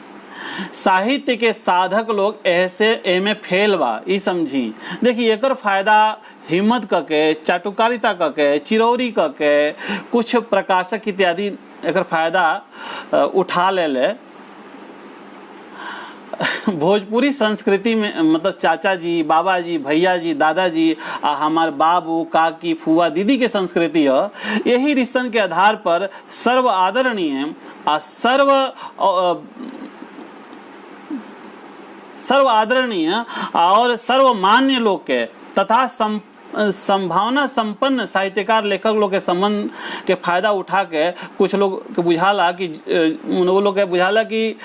साहित्य के साधक लोग ऐसे एमे फेल बा, ई समझी। देखिए एकर फायदा हिम्मत करके, चाटुकारिता करके, चिरौरी करके, कुछ प्रकाशक इत्यादि एकर फायदा उठा ले। भोजपुरी संस्कृति में मतलब चाचा जी, बाबा जी, भैया जी, दादाजी, हमार बाबू, काकी, फुआ, दीदी के संस्कृति है। यही रिश्तन के आधार पर सर्व आदरणीय सर्व आदरणीय और सर्वमान्य लोग के तथा संभावना संपन्न साहित्यकार लेखक लोग के संबंध के फायदा उठा के कुछ लोग के बुझाला कि वो लोग के बुझाला कि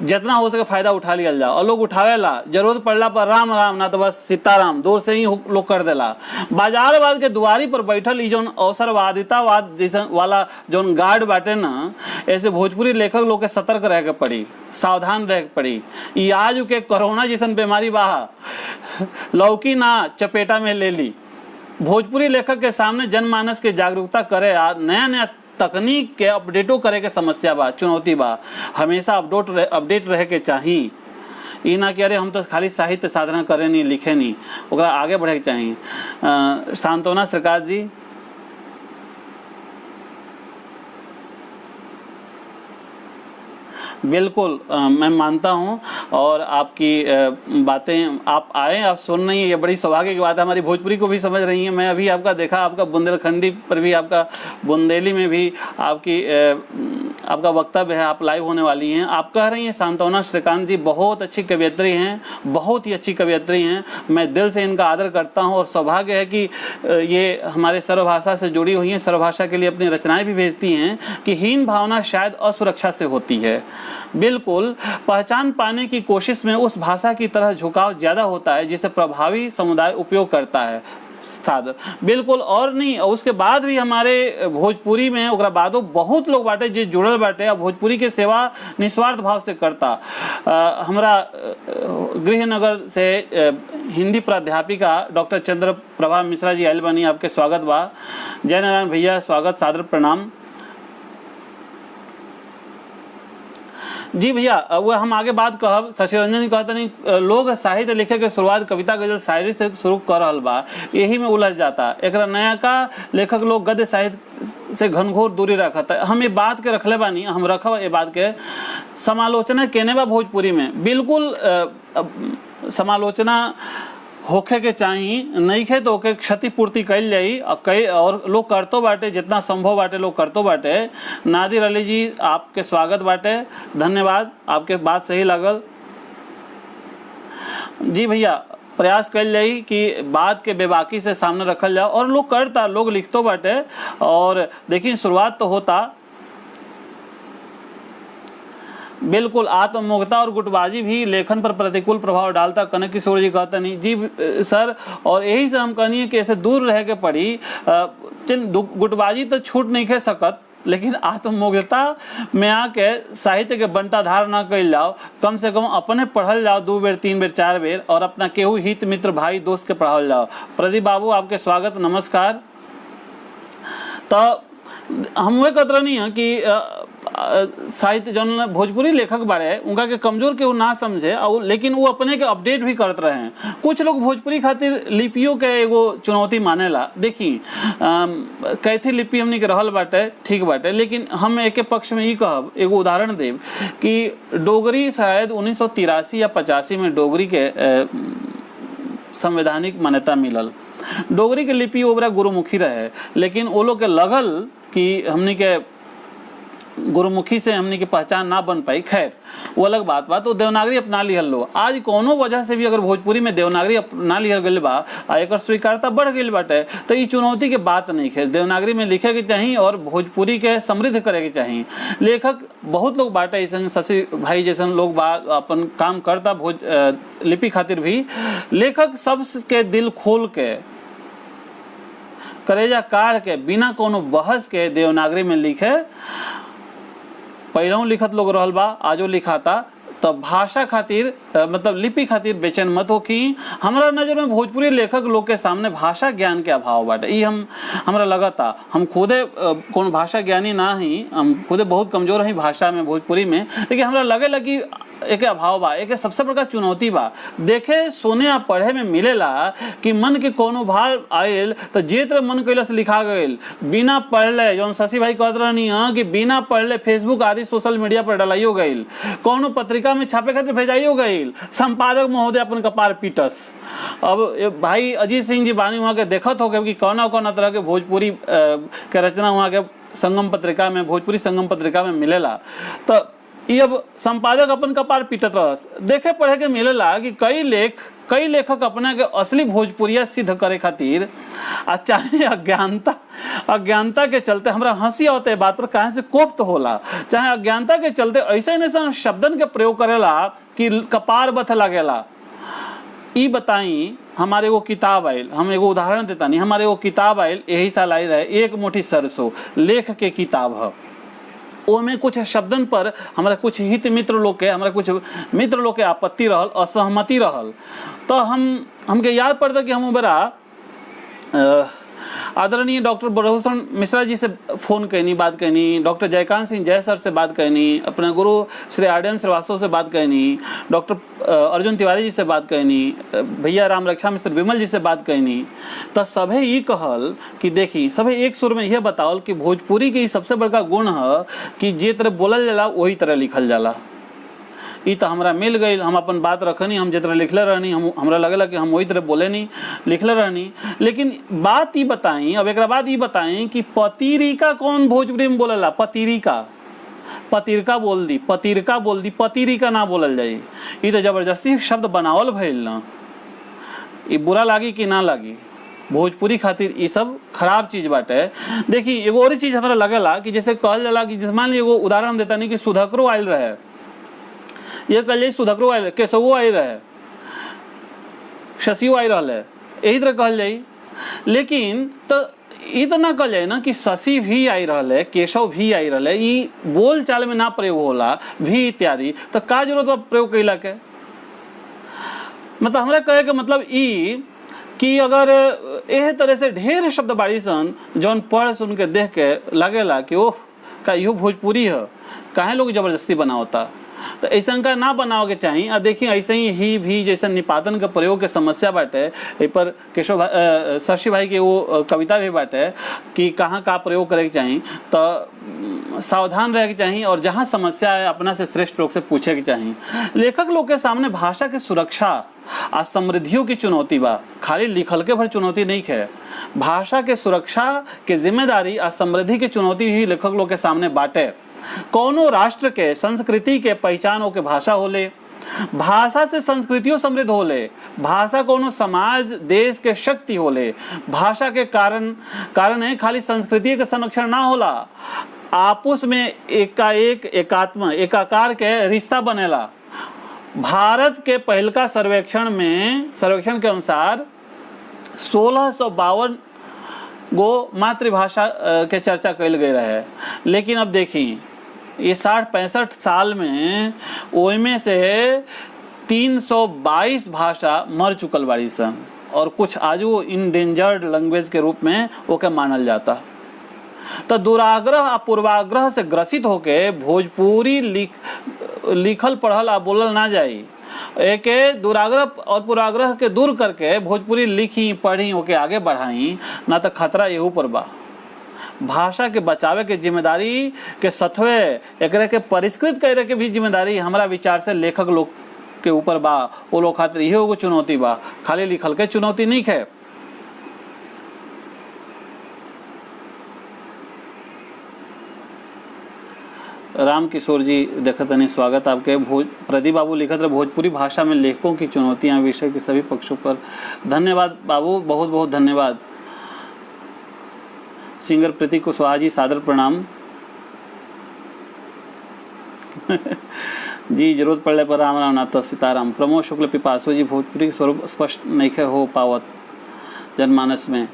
जितना हो सके फायदा उठा लिया जाओ। और लोग उठावेला, जरूरत पड़ला पर राम राम ना तो बस सीताराम दूर से ही लोग कर देला। बाजारवाद के दुआरी पर बैठल ई जौन अवसरवादितावाद जैसा वाला जौन गार्ड बाटे ना, ऐसे भोजपुरी लेखक लोग के सतर्क रह के पड़ी, सावधान रह के पड़ी। ई आज के कोरोना जैसन बीमारी बा, लौकी ना चपेटा में ले ली। भोजपुरी लेखक के सामने जनमानस के जागरूकता करे, नया नया तकनीक के अपडेटो करे के समस्या बा, चुनौती बा। हमेशा अपडेट रहे के चाहिए। ई ना कि अरे हम तो खाली साहित्य साधना करे नहीं, लिखे नहीं, ओकरा आगे बढ़े के चाहिए। सांत्वना सरकार जी। बिल्कुल मैं मानता हूं और आपकी बातें आप आए, आप सुन रही हैं, ये बड़ी सौभाग्य की बात है। हमारी भोजपुरी को भी समझ रही हैं। मैं अभी आपका देखा, आपका बुंदेलखंडी पर भी, आपका बुंदेली में भी आपका वक्तव्य है, आप लाइव होने वाली हैं। आप कह रही हैं सांत्वना श्रीकांत जी बहुत अच्छी कवयित्री हैं, बहुत ही अच्छी कवयित्री हैं। मैं दिल से इनका आदर करता हूं और सौभाग्य है कि ये हमारे सर्वभाषा से जुड़ी हुई हैं, सर्वभाषा के लिए अपनी रचनाएं भी भेजती हैं कि हीन भावना शायद असुरक्षा से होती है। बिल्कुल, पहचान पाने की कोशिश में उस भाषा की तरह झुकाव ज्यादा होता है जिसे प्रभावी समुदाय उपयोग करता है। बिल्कुल, और नहीं, उसके बाद भी हमारे भोजपुरी में ओकरा बादो बहुत लोग बाटे जो जुड़ल बाटे और भोजपुरी के सेवा निस्वार्थ भाव से करता। हमरा गृहनगर से हिंदी प्राध्यापिका डॉक्टर चंद्र प्रभा मिश्रा जी आयल बनी, आपके स्वागत बा। जय नारायण भैया, स्वागत, सादर प्रणाम जी भैया। वो हम आगे बात कहब। शशि रंजन कहते नहीं, लोग साहित्य लिखे के शुरुआत कविता गजल शायरी से शुरू कर रहल बा, यही में उलझ जाता। एक नया का लेखक लोग गद्य साहित्य से घनघोर दूरी रखता है। हम ये बात के रखले बानी, हम रखब ये बात के समालोचना केने बा भोजपुरी में। बिल्कुल समालोचना होखे के चाहिए, नहीं खे तो ओके क्षतिपूर्ति कैल जाई और लोग करतो बाटे, जितना संभव बाटे लोग करतो बाटे। नादिर अली जी, आपके स्वागत बाटे, धन्यवाद, आपके बात सही लगल जी भैया। प्रयास कैल जाई कि बात के बेबाकी से सामने रखल जाओ और लोग करता, लोग लिखतो बाटे। और देखिए शुरुआत तो होता। बिल्कुल, आत्ममोहता और गुटबाजी भी लेखन पर प्रतिकूल प्रभाव डालता। कनक किशोर जी कहते नहीं जी सर, और यही से हम कहनी है कि ऐसे दूर रह के पड़ी। गुटबाजी तो छूट नहीं खे सकत, लेकिन आत्ममोहता में आके साहित्य के बंटाधार ना कैल जाओ। कम से कम अपने पढ़ल जाओ 2 बेर 3 बेर 4 बेर, और अपना केहू हित मित्र भाई दोस्त के पढ़ाओ जाओ। प्रदीप बाबू, आपके स्वागत, नमस्कार। तो हम वह कतरा नहीं है कि साहित्य जो भोजपुरी लेखक बारे उनका के कमजोर के वो ना समझे, और लेकिन वो अपने के अपडेट भी करते रहे हैं। कुछ लोग भोजपुरी खातिर लिपियों के एगो चुनौती मानेला। देखिए कैथी लिपि हमनी के रहल बाटे, ठीक बाटे, लेकिन हम एक पक्ष में ये कहब, एगो उदाहरण देव कि डोगरी शायद 1983 या 85 में डोगरी के संवैधानिक मान्यता मिलल। डोगरी के लिपि ओबरा गुरुमुखी रहे, लेकिन वो लोग के लगल कि हमनी के गुरुमुखी से हमनी की पहचान ना बन पाई। खैर वो अलग बात बा। तो देवनागरी अपना लिहल लो। आज कोनो वजह से भी अगर भोजपुरी में देवनागरी अपना लिहल गइल बा आ एकर स्वीकारता बढ़ गइल बाटे, तो ये चुनौती के बात नहीं है। देवनागरी में लिखे के चाहिए और भोजपुरी के समृद्ध करे के चाहिए। लेखक बहुत लोग बाटे, ऐसे शशि भाई जैसे लोग अपन काम करता लिपि खातिर भी। लेखक सबके दिल खोल के, करेजा काढ़ के, बिना कोनो बहस के देवनागरी में लिखे। पहले लिखत लोग रहल बा, आजो लिखाता। तो भाषा खातिर मतलब लिपि खातिर बेचैन मत हो कि हमारा नजर में भोजपुरी लेखक लोग के सामने भाषा ज्ञान के अभाव बाटे। ये हमरा लगता। हम खुदे कौन भाषा ज्ञानी ना ही, हम खुदे बहुत कमजोर हैं भाषा में, भोजपुरी में, लेकिन हमरा लगे कि एक अभाव बा, एक सबसे बड़का चुनौती बा। देखे सुने आ पढ़े में मिलेला कि मन के कोनो भाव आयल तो जे तरह मन कैला से लिखा गयल, बिना पढ़ले, जो शशि भाई कहत रहनी है कि बिना पढ़ले फेसबुक आदि सोशल मीडिया पर डलाइयो गईल, कोनो पत्रिका में छापे खातिर भेजाइयो गईल, संपादक महोदय अपन कपार पीटस। अब भाई अजीत सिंह जी बानी वहाँ के देखत हो गए कि कौना कौना तरह के भोजपुरी के रचना वहाँ के संगम पत्रिका में, भोजपुरी संगम पत्रिका में मिलेला। तो ये अब संपादक अपन कपार पीटत रहस। देखे पढ़े के मिलेला कि कई लेखक अपने के असली भोजपुरिया सिद्ध करे खातिर चाहे अज्ञानता के चलते, हमरा हंसी होते बात पर कहां से कोफ्त होला, चाहे अज्ञानता के चलते ऐसा शब्दन के प्रयोग करेला कि कपार बथ लगेला। ई बताई, हमारे वो किताब आयल, हम एगो उदाहरण देता नहीं, हमारे वो किताब आयल यही साल आई रहे, एक मुट्ठी सरसों लेख के किताब है। ओमे कुछ शब्दन पर हमारा कुछ हित मित्र लोग के, हमारा कुछ मित्र लोग के आपत्ति रहल, असहमति रहल। तो हमके याद पड़ता कि हम बड़ा आदरणीय डॉक्टर ब्रह्मभूषण मिश्रा जी से फोन कहनी, बात कहनी, डॉक्टर जयकांत सिंह जय सर से बात कहनी, अपने गुरु श्री आर्यन श्रीवास्तव से बात कहनी, डॉक्टर अर्जुन तिवारी जी से बात कहनी, भैया राम रक्षा मिश्र विमल जी से बात कहनी। तो सभे ये कहल कि देखी, सभे एक सुर में यह बतावल कि भोजपुरी के सबसे बड़का गुण है कि जे तरह बोलल जाला वही तरह लिखल जाला। ई तो हमरा मिल गई, हम अपन बात रखनी, हम जितना लिखले रहनी, हम हमरा लगेला कि हम वही तरह बोले नहीं लिखले रहनी। लेकिन बात ई बताई, अब एक बाद ई बताई कि पतिरिका कौन भोजपुरी में बोलेला? पतिरिका, पतिरका बोल दी, पतिरका बोल दी, पतिरिका ना बोलल जाई। ई तो जबरदस्ती शब्द बनावल भइल ना, ई बुरा लागी कि ना लागी? भोजपुरी खातिर ये सब खराब चीज बाटे। देखी एगो और चीज हमरा लगेला कि जैसे कहल जाला कि मान ली एगो उदाहरण देता नहीं कि सुधकरो आयल रहे, ये कहल जाए सुधकरो आयल, केशवो आयल रहे, शशियो आयल रहे, यही तरह कहल जाई। लेकिन तो ये तो ना कहल जाए ना कि शशि भी आई रहे, केशव भी आई रहे, ये बोल चाल में ना प्रयोग होला भी इत्यादि, तो का जरूरत बा प्रयोग कैला के? मतलब हमरा कहे के मतलब ई कि अगर एह तरह से ढेर शब्द बाड़ी सन जौन पढ़ सुन के देख के लगेला कि ओह का इहो भोजपुरी है, काहे लोग जबरदस्ती बनावता, तो ऐसा का ना बनाओ के चाहिए। और देखिए ऐसे ही भी जैसे निपातन के प्रयोग के समस्या बाटे, ए पर केशव शशि भाई के वो कविता भी बाटे कि कहाँ का प्रयोग करे के चाहिए, तो सावधान रहे के चाहिए और जहाँ समस्या है अपना से श्रेष्ठ लोग से पूछे के चाहिए। लेखक लोग के सामने भाषा के सुरक्षा आ समृद्धियों की चुनौती बा, खाली लिखल के भर चुनौती नहीं है। भाषा के सुरक्षा के जिम्मेदारी आ समृद्धि की चुनौती भी लेखक लोग के सामने बाटे। कौनो राष्ट्र के संस्कृति के पहचान के भाषा होले, भाषा से संस्कृतियों समृद्ध होले, भाषा कोनो समाज देश के शक्ति होले। भाषा के कारण है खाली संस्कृति के संरक्षण ना होला, आपस में एकाएक एकात्म एकाकार के रिश्ता बनेला। भारत के पहलका सर्वेक्षण के अनुसार 1652 गो मातृभाषा के चर्चा कल गई रहे। लेकिन अब देखी ये 60-65 साल में ओइमे से 322 भाषा मर चुकल बाड़ी सन और कुछ आजू इंडेंजर्ड लैंग्वेज के रूप में ओके मानल जाता। तो दुराग्रह आ पूर्वाग्रह से ग्रसित होके भोजपुरी लिखल पढ़ल आ बोलल ना जाई। एक दुराग्रह और पूर्वाग्रह के दूर करके भोजपुरी लिखी पढ़ी ओके आगे बढ़ाई, ना तो खतरा यहू पर बा। भाषा के बचावे के जिम्मेदारी के सत्वे एकरे के परिष्कृत करे के भी जिम्मेदारी हमारा विचार से लेखक लोग के ऊपर बा। वो लोग खातिर यही एगो चुनौती बा, खाली लिखल के चुनौती नहीं है। राम किशोर जी देखत नहीं, स्वागत आपके। प्रदीप बाबू लिखत रहे भोजपुरी भाषा में लेखकों की चुनौतियां विषय के सभी पक्षों पर। धन्यवाद बाबू, बहुत बहुत धन्यवाद। सिंगर प्रतीक कुशवाहा जी सादर प्रणाम। जी जरूरत पड़ने पर राम राम नाथ सीताराम। प्रमोद शुक्ल पिपासु जी भोजपुरी के स्वरूप स्पष्ट नहीं हो पावत जनमानस में,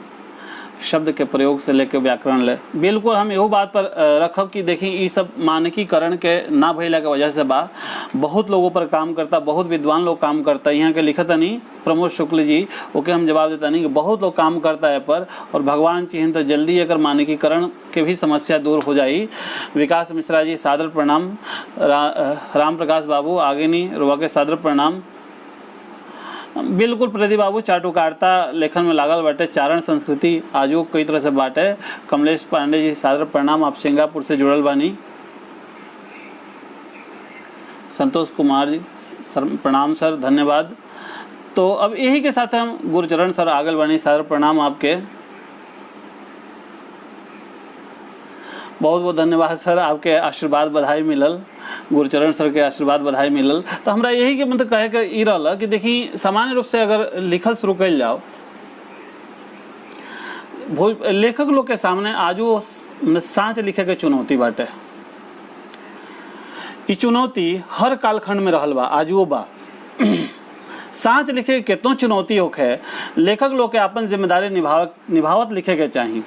शब्द के प्रयोग से लेकर व्याकरण ले। बिल्कुल हम एहो बात पर रखब कि देखी ये सब मानकीकरण के ना भइला के वजह से बा, बहुत लोगों पर काम करता, बहुत विद्वान लोग काम करता। यहाँ के लिखत नहीं प्रमोद शुक्ल जी, ओके हम जवाब देता नहीं कि बहुत लोग काम करता है पर, और भगवान चिन्ह तो जल्दी अगर मानकीकरण के भी समस्या दूर हो जाई। विकास मिश्रा जी सादर प्रणाम। राम प्रकाश बाबू आगे नहीं रुआ के सादर प्रणाम। बिल्कुल प्रदीप बाबू चाटुकारिता लेखन में लागल बाटे, चारण संस्कृति आजू कई तरह से बाटे। कमलेश पांडे जी सादर प्रणाम, आप सिंगापुर से जुड़ल बानी। संतोष कुमार जी सर प्रणाम सर, धन्यवाद। तो अब यही के साथ हम गुरुचरण सर आगल बानी, सादर प्रणाम आपके, बहुत बहुत धन्यवाद सर। आपके आशीर्वाद बधाई मिलल, गुरुचरण सर के आशीर्वाद बधाई मिलल। तो हमरा यही के मतलब कहे के ई रहला कि देखी सामान्य रूप से अगर लिखल शुरू कइल जाओ, लेखक लोग के सामने आजो सांच लिखे के चुनौती बाटे। ई चुनौती हर कालखंड में रहल बा, आजो बा। सांच लिखे के कितनो चुनौती होखे, लेखक लोग के अपन जिम्मेदारी निभावत लिखे के चाहिए।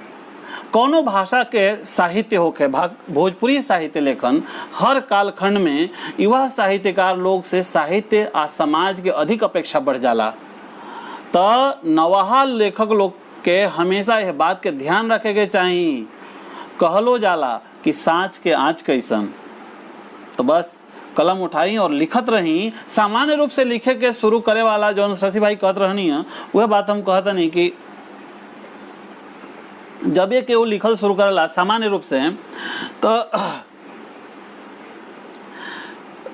कौनो भाषा के साहित्य होके, भोजपुरी साहित्य लेखन हर कालखंड में युवा साहित्यकार लोग से साहित्य आ समाज के अधिक अपेक्षा बढ़ जाला। तो नवाहा लेखक लोग के हमेशा यह बात के ध्यान रखे के चाहिए। कहलो जाला कि सांच के आँच कैसन, तो बस कलम उठाई और लिखत रही। सामान्य रूप से लिखे के शुरू करे वाला जो शशि भाई कहत रहनी है, वह बात हम कहता नहीं कि जब ये केवल लिखल शुरू करेला सामान्य रूप से, तो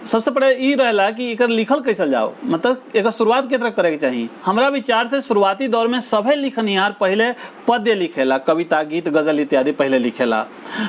सबसे पहले ई रहेला कि एकर लिखल कैसे जाओ, मतलब एक शुरुआत के तरह करे के चाहिए। हमरा विचार से शुरुआती दौर में सभे लिखनिहार पहले पद्य लिखेला, कविता गीत गजल इत्यादि पहले लिखेला।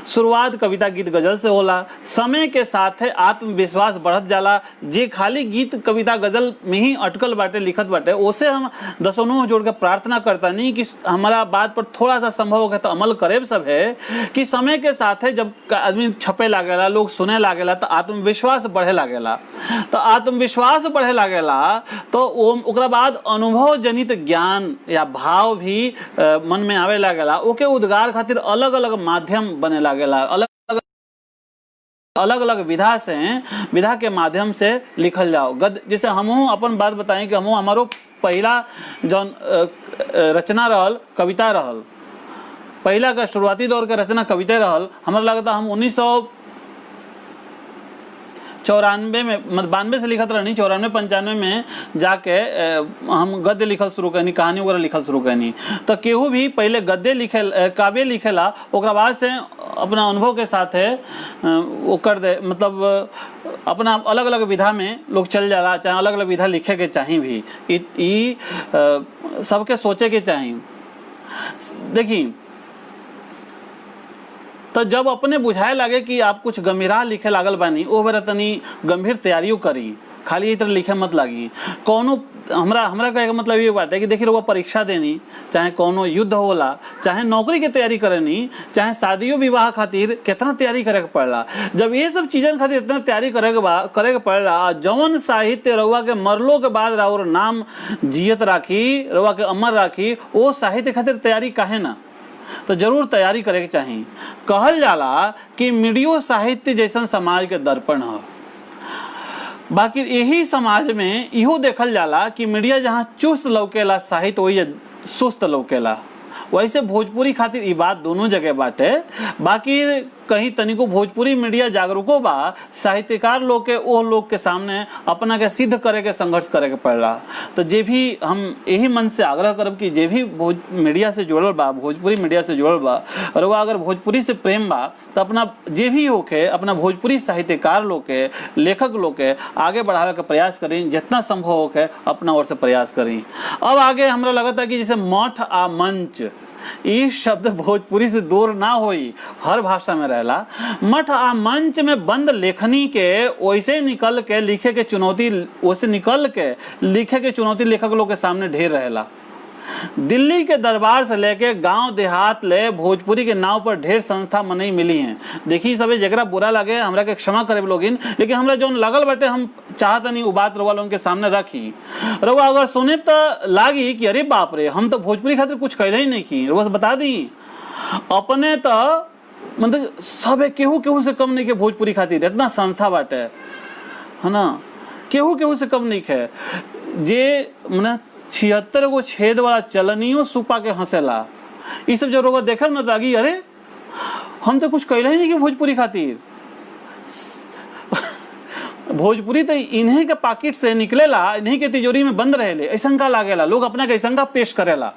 शुरुआत कविता गीत गजल से होला। समय के साथ आत्मविश्वास बढ़त जाला। जे खाली गीत कविता गजल में ही अटकल बाटे लिखत बाटे, ओसे हम दसों जोड़ के प्रार्थना करता नहीं कि हमारा बात पर थोड़ा सा संभव हो तो अमल करे सब है कि समय के साथ जब आदमी छपे लागेला, लोग सुने लागेला तो आत्मविश्वास बढ़े लागेला। तो आत्मविश्वास बढ़े लागेला तो ओकरा बाद अनुभव जनित ज्ञान या भाव भी मन में आवे लागेला। ओके उद्गार खातिर अलग अलग माध्यम बने लागेला, अलग अलग विधा के माध्यम से लिखल जाओ। गद जैसे हमहू अपन बात बताएं कि हमहू हमारो पहला जौन रचना रहल कविता रहल, पहला का शुरुआती दौर के रचना कविता रहल। हमरा लगता हम 1994 में, मतलब 92 से लिखत रहनी, 94-95 में जाके हम गद्य लिखल शुरू करनी, कहानी वगैरह लिखल शुरू करनी। तो केहू भी पहले गद्य लिखे काव्य लिखेला, ओकरा बाद से अपना अनुभव के साथ वो कर दे, मतलब अपना अलग अलग विधा में लोग चल जाला, चाहे अलग अलग विधा लिखे के चाहिए भी, सबके सोचे के चाहिए। देखिए तो जब अपने बुझाए लगे कि आप कुछ गंभीरा लिखे लागल बानी, ओ बेरा तनी गंभीर तैयारियों करी, खाली इस तरह लिखे मत लागी। कोनो हमरा कहे का मतलब ये बात है कि देखिए लोग परीक्षा देनी, चाहे कोनो युद्ध होला, चाहे नौकरी की तैयारी करनी, चाहे शादियों विवाह खातिर कितना तैयारी करे के पड़ला। जब ये सब चीजन खातिर इतना तैयारी करे के पड़ला, जौन साहित्य रउआ के मरलो के बाद और नाम जियत राखी, रउआ के अमर राखी, वो साहित्य खातिर तैयारी काहे ना, तो जरूर तैयारी करे के चाहिए। कहल जाला कि मीडियो साहित्य जैसन समाज के दर्पण है। बाकी यही समाज में इहो देखल जाला कि मीडिया जहाँ चुस्त लौकेला, साहित्य वही सुस्त लौकेला। वैसे भोजपुरी खातिर ई बात दोनों जगह बाटे। बाकी कहीं तनिको भोजपुरी मीडिया जागरूको बा, साहित्यकार लोग के वो लोग के सामने अपना के सिद्ध करे के संघर्ष करे के पड़ला। तो जे भी हम यही मन से आग्रह करब कि जे भी मीडिया से जुड़ल बा, भोजपुरी मीडिया से जुड़ल बा, और वह अगर भोजपुरी से प्रेम बा तो अपना जे भी होके अपना भोजपुरी साहित्यकार लोग के, लेखक लोग के आगे बढ़ावे के प्रयास करें, जितना संभव होके अपना ओर से प्रयास करें। अब आगे हमरा लगता है कि जैसे मठ आ मंच, ये शब्द भोजपुरी से दूर ना होई, हर भाषा में रहला। मठ आ मंच में बंद लेखनी के वैसे निकल के लिखे के चुनौती, वैसे निकल के लिखे के चुनौती लेखक लोग के सामने ढेर रहेला। दिल्ली के दरबार से लेके गांव देहात ले भोजपुरी के नाव पर ढेर संस्था मनई मिली हैं। देखिए सबे जगरा बुरा लगे हमरा के क्षमा करे लोगिन, लेकिन हमरा जोन लगल बटे हम चाहत नहीं वो बात रउआ लोगन के सामने रखी। रउआ अगर सुने तो लागी कि अरे बाप रे, हम तो भोजपुरी खातिर कुछ कहले ही नहीं की। रउआ बता दी अपने तो मतलब सब केहू से कम नहीं के भोजपुरी खातिर इतना संस्था बाटे, है ना, केहू से कम नहीं है। जे मने 76 गो छेद वाला चलनियों सुपा के हंसेला, ये सब जो लोग देखल ना लागी अरे हम तो कुछ कहले ही नहीं कि भोजपुरी खातिर। भोजपुरी तो इन्हीं के पॉकेट से निकलेला, इन्हीं के तिजोरी में बंद रहेले, ऐसा का लागेला, लोग अपना के ऐसा का पेश करेला।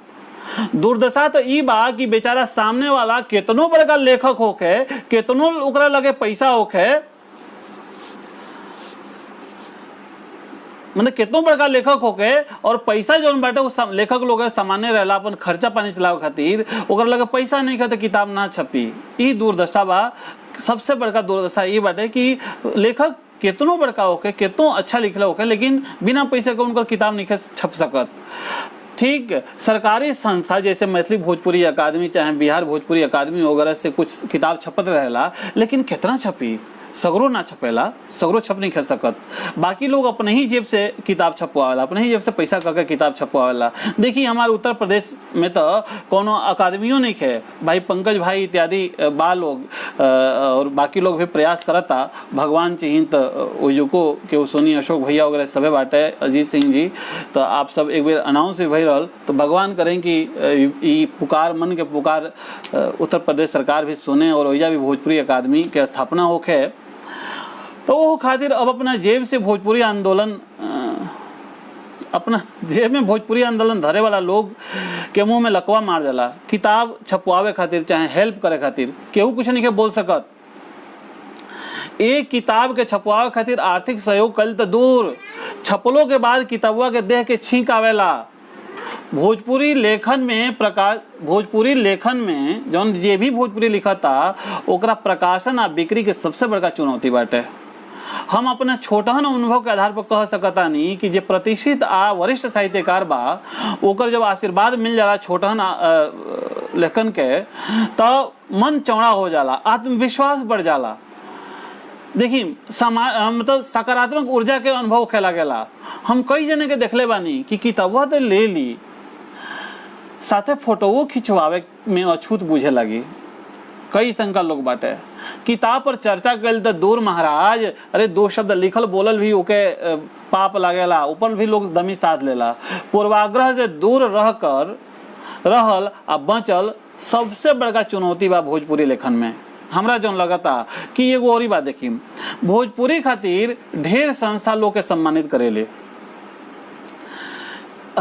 दुर्दशा तो ई बा कि बेचारा सामने वाला केतनो बड़का लेखक होके, केतनो ओकरा लगे पैसा होके, मतलब कितनो बड़का लेखक होके और पैसा जौन बाटे वो लेखक लोग सामान्य रहला, अपन खर्चा पानी चलावे खातिर, ओकर लगे पैसा नहीं तो किताब ना छपी। ई दुर्दशा बा। सबसे बड़का दुर्दशा ये बाटे कि लेखक कितनो बड़का होके, कितनो अच्छा लिखला होके, लेकिन बिना पैसे के उनकर किताब नहीं छप सकत। ठीक, सरकारी संस्था जैसे मैथिली भोजपुरी अकादमी, चाहे बिहार भोजपुरी अकादमी वगैरह से कुछ किताब छपत रहेला, लेकिन कितना छपी, सगरो ना छपेला, सगरो छप नहीं कर सकत। बाकी लोग अपने ही जेब से किताब छपवावेला, अपने ही जेब से पैसा करके किताब छपवावेला। देखिए हमारे उत्तर प्रदेश में तो कोनो अकादमियों नहीं है भाई, पंकज भाई इत्यादि बा लोग और बाकी लोग भी प्रयास करता। भगवान चाहिए तो युको के सोनी अशोक भैया वगैरह सभी बाटे, अजीत सिंह जी, तो आप सब एक बार अनाउंस भी भई रहल, तो भगवान करें कि पुकार, मन के पुकार उत्तर प्रदेश सरकार भी सुने और वैजा भी भोजपुरी अकादमी के स्थापना होके। तो वो खातिर अब अपना जेब से भोजपुरी आंदोलन, अपना जेब में भोजपुरी आंदोलन धरे वाला लोग के मुंह में लकवा मार जाला। किताब छपवावे खातिर चाहे हेल्प करे खातिर केहू कुछ नहीं के बोल सकत। एक किताब के छपवावे खातिर आर्थिक सहयोग कल तो दूर, छपलो के बाद किताबवा के देख के छींक आवेला। भोजपुरी लेखन में जौन जे भी भोजपुरी लिखता ओकरा प्रकाशन आ बिक्री के सबसे बड़का चुनौती बाटे। हम अपने छोटहन अनुभव के आधार पर कह सकतानी कि जे प्रतिष्ठित आ वरिष्ठ साहित्यकार बा ओकर जब आशीर्वाद मिल जाला छोटहन लेखन के, तो मन चौड़ा हो जाला, आत्मविश्वास बढ़ जाला। देखिए मतलब सकारात्मक ऊर्जा के अनुभव खे लागेला। हम कई जने के देखले बानी कि किताबवा तो ले ली, साथे फोटोवो खिंचवावे में अछूत बुझे लगी। कई संख्या लोग बाटे किताब पर चर्चा कल तो दूर महाराज, अरे दो शब्द लिखल बोलल भी ओके पाप लागेला, ऊपर भी लोग दमी साध लेला। पूर्वाग्रह से दूर रहल आ बचल सबसे बड़का चुनौती बा भोजपुरी लेखन में। हमरा जौन लगता कि एगो और बात देखी, भोजपुरी खातिर ढेर संस्था लोग के सम्मानित करेले।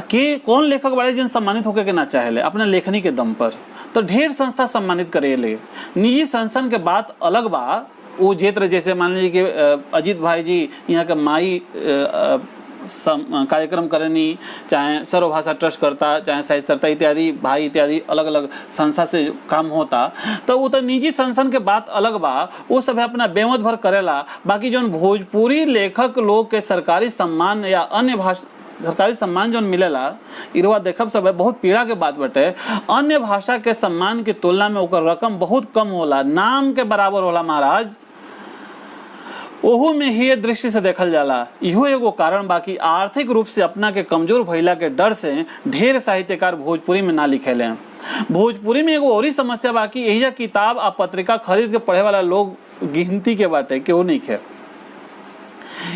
के कौन लेखक बड़े जिन सम्मानित होके के ना चाहेले अपने लेखनी के दम पर, तो ढेर संस्था सम्मानित करेले। निजी संस्थान के बात अलग बा, वो क्षेत्र जैसे मान लीजिए कि अजीत भाई जी यहाँ के माई कार्यक्रम करनी, चाहे सर्वभाषा ट्रस्ट करता, चाहे साहित्य सरता इत्यादि भाई इत्यादि अलग अलग संस्था से काम होता, तो वो तो निजी संस्थान के बात अलग बा, वो सब अपना बेमत भर करेला। बाकी जो भोजपुरी लेखक लोग के सरकारी सम्मान या अन्य भाषा सरकारी सम्मान जो मिलेला, इरवा देखब सब है बहुत पीड़ा के बात बटे। अन्य भाषा के सम्मान की तुलना में ओकर रकम बहुत कम होला, नाम के बराबर होला महाराज। ओहू में ही दृष्टि से देखल जाला। इहो एगो कारण बाकी आर्थिक रूप से अपना के कमजोर भइला के डर से ढेर साहित्यकार भोजपुरी में ना लिखेले। भोजपुरी में एगो और समस्या बाकी यही किताब आ पत्रिका खरीद के पढ़े वाला लोग गिनती के बाटे केहू नहीं खे।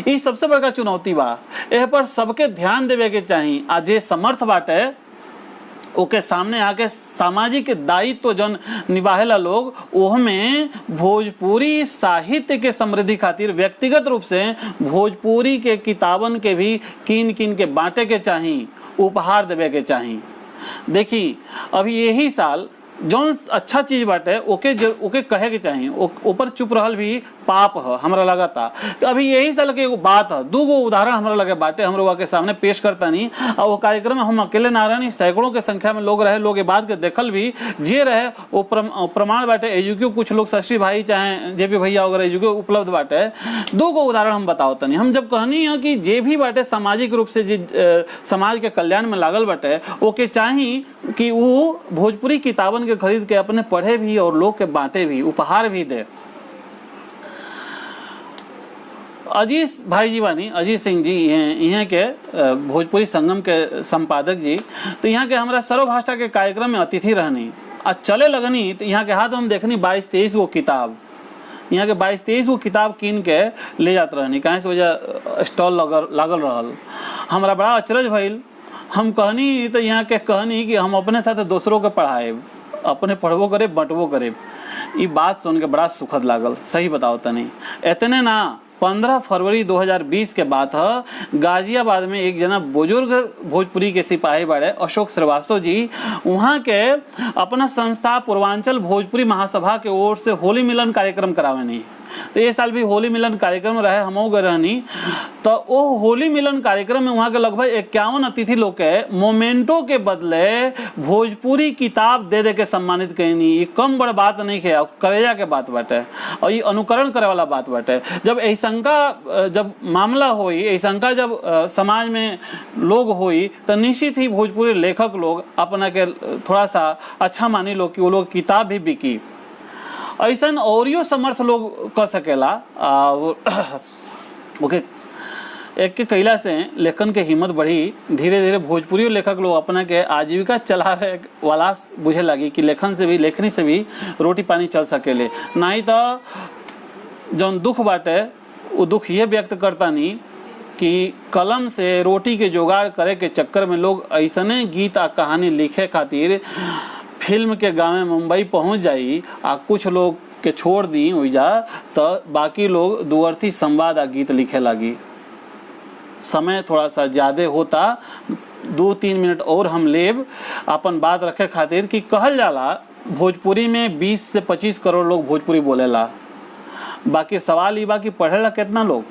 ये सबसे बड़का चुनौती बा, एह पर सबके ध्यान देवे के चाहिए। आज जे समर्थ बाटे ओके सामने आके सामाजिक दायित्व जन निभाएला लोग, ओहमें भोजपुरी साहित्य के समृद्धि खातिर व्यक्तिगत रूप से भोजपुरी के किताबन के भी कीन के बांटे के चाहिए, उपहार देवे के चाहिए। देखी अभी यही साल जौन अच्छा चीज बाटे ओके कहे के चाहिए, ऊपर चुप रहल भी पाप है हमरा लगाता। अभी यही साल के एगो बात है, दूगो उदाहरण हमरा लगे बाटे, हम लोग के सामने पेश करता नहीं। और वो कार्यक्रम में हम अकेले ना रहे, सैकड़ों के संख्या में लोग रहे, लोग ये बात के देखल भी जे रहे वो प्रमाण बाटे। एजुक्यू कुछ लोग शशि भाई चाहे जेपी भैया वगैरह एजुक्यू उपलब्ध बाटे। दूगो उदाहरण हम बताओ तनी। हम जब कहनी है कि जे भी बाटे सामाजिक रूप से समाज के कल्याण में लागल बाटे, ओके चाहिए कि वो भोजपुरी किताबन के खरीद के अपने पढ़े भी और लोग के बांटे भी, उपहार भी दे। अजीत भाई जी बानी, अजीत सिंह जी यहाँ के भोजपुरी संगम के संपादक जी, तो यहाँ के हमारा सर्वभाषा के कार्यक्रम में अतिथि रहनी। आज चले लगनी तो यहाँ के हाथ हम देखनी 22-23 गो किताब, यहाँ के 22-23 गो किताब कीन के ले जात रहनी। कहीं से वजह स्टॉल लागल रहल, हमारा बड़ा अचरज भइल। हम कहनी तो यहाँ के कहनी कि हम अपने साथ दूसरों के पढ़ाए, अपने पढ़बो करे बंटबो करे। ये बात सुन के बड़ा सुखद लागल, सही बताओ तनी। इतने ना 15 फरवरी 2020 के बात है, गाजियाबाद में एक जना बुजुर्ग भोजपुरी के सिपाही बड़े अशोक श्रीवास्तव जी, वहाँ के अपना संस्था पूर्वांचल भोजपुरी महासभा के ओर से होली मिलन कार्यक्रम करावेनी। तो ये साल भी होली मिलन कार्यक्रम रहे, हम गए रहनी। तो वो होली मिलन कार्यक्रम में वहाँ के लगभग 51 अतिथि लोग के मोमेंटो के बदले भोजपुरी किताब दे के सम्मानित कैनी। ये कम बड़ बात नहीं है, करेजा के बात बाटे और ये अनुकरण करे वाला बात बाटे। जब ऐसा जब मामला होई, ऐसा जब समाज में लोग होई, तो निश्चित ही भोजपुरी लेखक लोग अपना के थोड़ा सा अच्छा मानी लो कि वो लोग किताब भी बिकी। ऐसा और समर्थ लोग कर सकेला। ओके, एक के कैला से लेखन के हिम्मत बढ़ी, धीरे धीरे भोजपुरी लेखक लोग अपना के आजीविका चलावे वाला बुझे लगी कि लेखन से भी, लेखनी से भी रोटी पानी चल सकेले। नहीं तो जौन दुख बाटे वो दुख ये व्यक्त करता नहीं कि कलम से रोटी के जुगाड़ करे के चक्कर में लोग ऐसने गीत आ कहानी लिखे खातिर फिल्म के गाँव में मुंबई पहुंच जाई, आ कुछ लोग के छोड़ दी ओइजा, तो बाकी लोग दुअर्थी संवाद आ गीत लिखे लगी। समय थोड़ा सा ज्यादा होता, 2-3 मिनट और हम लेब अपन बात रखे खातिर कि कहल जाला भोजपुरी में 20 से 25 करोड़ लोग भोजपुरी बोलेला। बाकी सवाल ई बा कि पढ़ेला कितना लोग।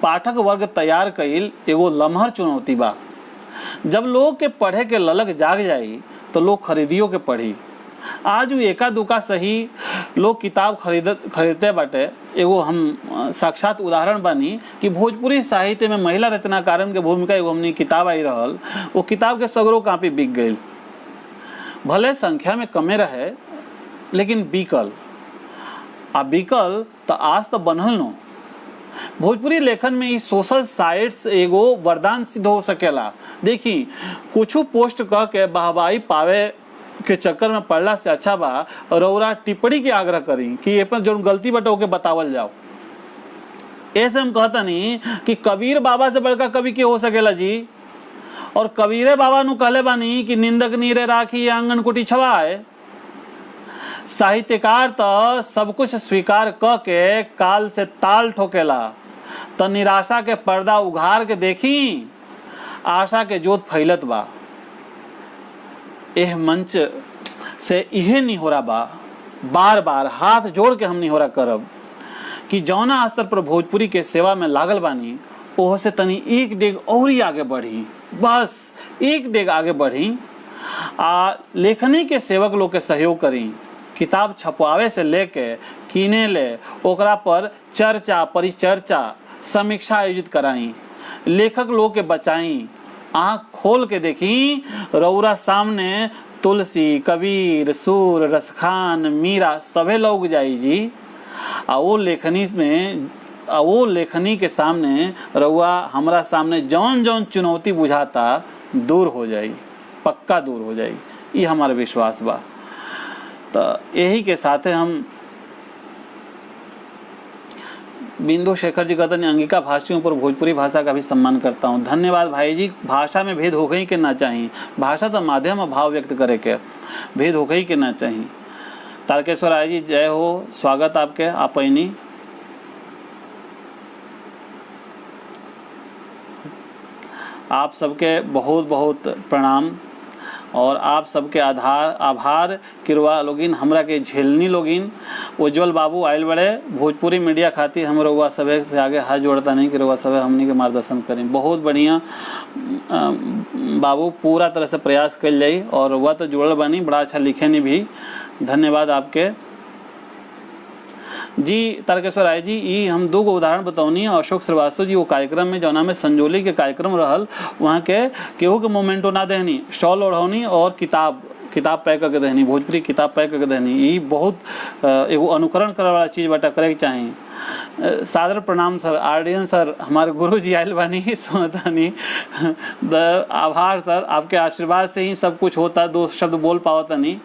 पाठक वर्ग तैयार कईल एगो लम्हर चुनौती बा। जब लोग के पढ़े के ललक जाग जाई तो लोग खरीदियो के पढ़ी। आज भी एका दुका सही लोग किताब खरीदते बाटे। एगो हम साक्षात उदाहरण बानी कि भोजपुरी साहित्य में महिला रचनाकारन के भूमिका एगो हमनी किताब आई रहल, वो किताब के सगरो कापी बिक गई। भले संख्या में कमे रहे लेकिन बिकल, आ बिकल तो आज तो बनल नो। भोजपुरी लेखन में इस सोशल साइट्स एगो वरदान सिद्ध हो सकेला। देखी कुछ पोस्ट कह के वाहवाही पावे के चक्कर में पढ़ला से अच्छा बा रउरा टिप्पणी के आग्रह करी कि ये पर जो गलती बटे ओके बतावल जाओ। ऐसे हम कहता नहीं कि कबीर बाबा से बड़का कवि के हो सकेला जी। और कबीरे बाबा नु कहले बानी कि निंदक नीरे राखी आंगन कुटी छवाए। साहित्यकार तो सब कुछ स्वीकार क के काल से ताल ठोकेला। तो निराशा के पर्दा उघार के देखी आशा के जोत फैलत बा। एह मंच से इहे निहोरा बा, बार बार हाथ जोड़ के हम निहोरा करब कि जौना स्तर पर भोजपुरी के सेवा में लागल बानी ओह से तनी एक डेग और ही आगे बढ़ी, बस एक डेग आगे बढ़ी। लेखनी के सेवक लोग के सहयोग करी। किताब छपवावे से लेके कीने ले ओकरा पर चर्चा परिचर्चा समीक्षा आयोजित कराई। लेखक लोग के बचाई। आँख खोल के देखी रउरा सामने तुलसी कबीर सूर रसखान मीरा सभे लोग जाई जी। वो लेखनी के सामने रउआ हमरा सामने जौन जौन चुनौती बुझाता दूर हो जाई, पक्का दूर हो जाई, ये हमारा विश्वास बा। तो यही के साथे हम बिंदु शेखर जी कहते हैं अंगिका भाषियों पर भोजपुरी भाषा का भी सम्मान करता हूँ। धन्यवाद भाई जी। भाषा में भेद हो गई के ना चाहिए, भाषा तो माध्यम है भाव व्यक्त करे के, भेद हो गई के ना चाहिए। तारकेश्वर राय जी जय हो, स्वागत आपके। आप नहीं आप सबके बहुत बहुत प्रणाम और आप सबके आभार किरवा लोगिन हमरा के झेलनी लोगिन। उज्जवल बाबू आयल बड़े भोजपुरी मीडिया खातिर हम रउआ सभे से आगे हाथ जोड़ता नहीं कि रउआ सभे हमनी के मार्गदर्शन करें। बहुत बढ़िया बाबू, पूरा तरह से प्रयास कर जाई और रउआ तो जुड़ल बानी, बड़ा अच्छा लिखे नहीं भी, धन्यवाद आपके जी। तारकेश्वर राय जी ई हम दो उदाहरण बताऊनी। अशोक श्रीवास्तव जी वो कार्यक्रम में जौना में संजोली के कार्यक्रम रहल, वहाँ के केहू के मोमेंटो ना देहनी, शॉल ओढ़ौनी और किताब पैक करके देहनी, भोजपुरी किताब पैक करके देहनी। ये बहुत एगो अनुकरण करे वाला चीज बाटा, करे के चाहिए। सादर प्रणाम सर, आरडीएन सर, हमारे गुरु जी आयल बानी सुनतानी। आभार सर, आपके आशीर्वाद से ही सब कुछ होता, दो शब्द बोल पावता नहीं।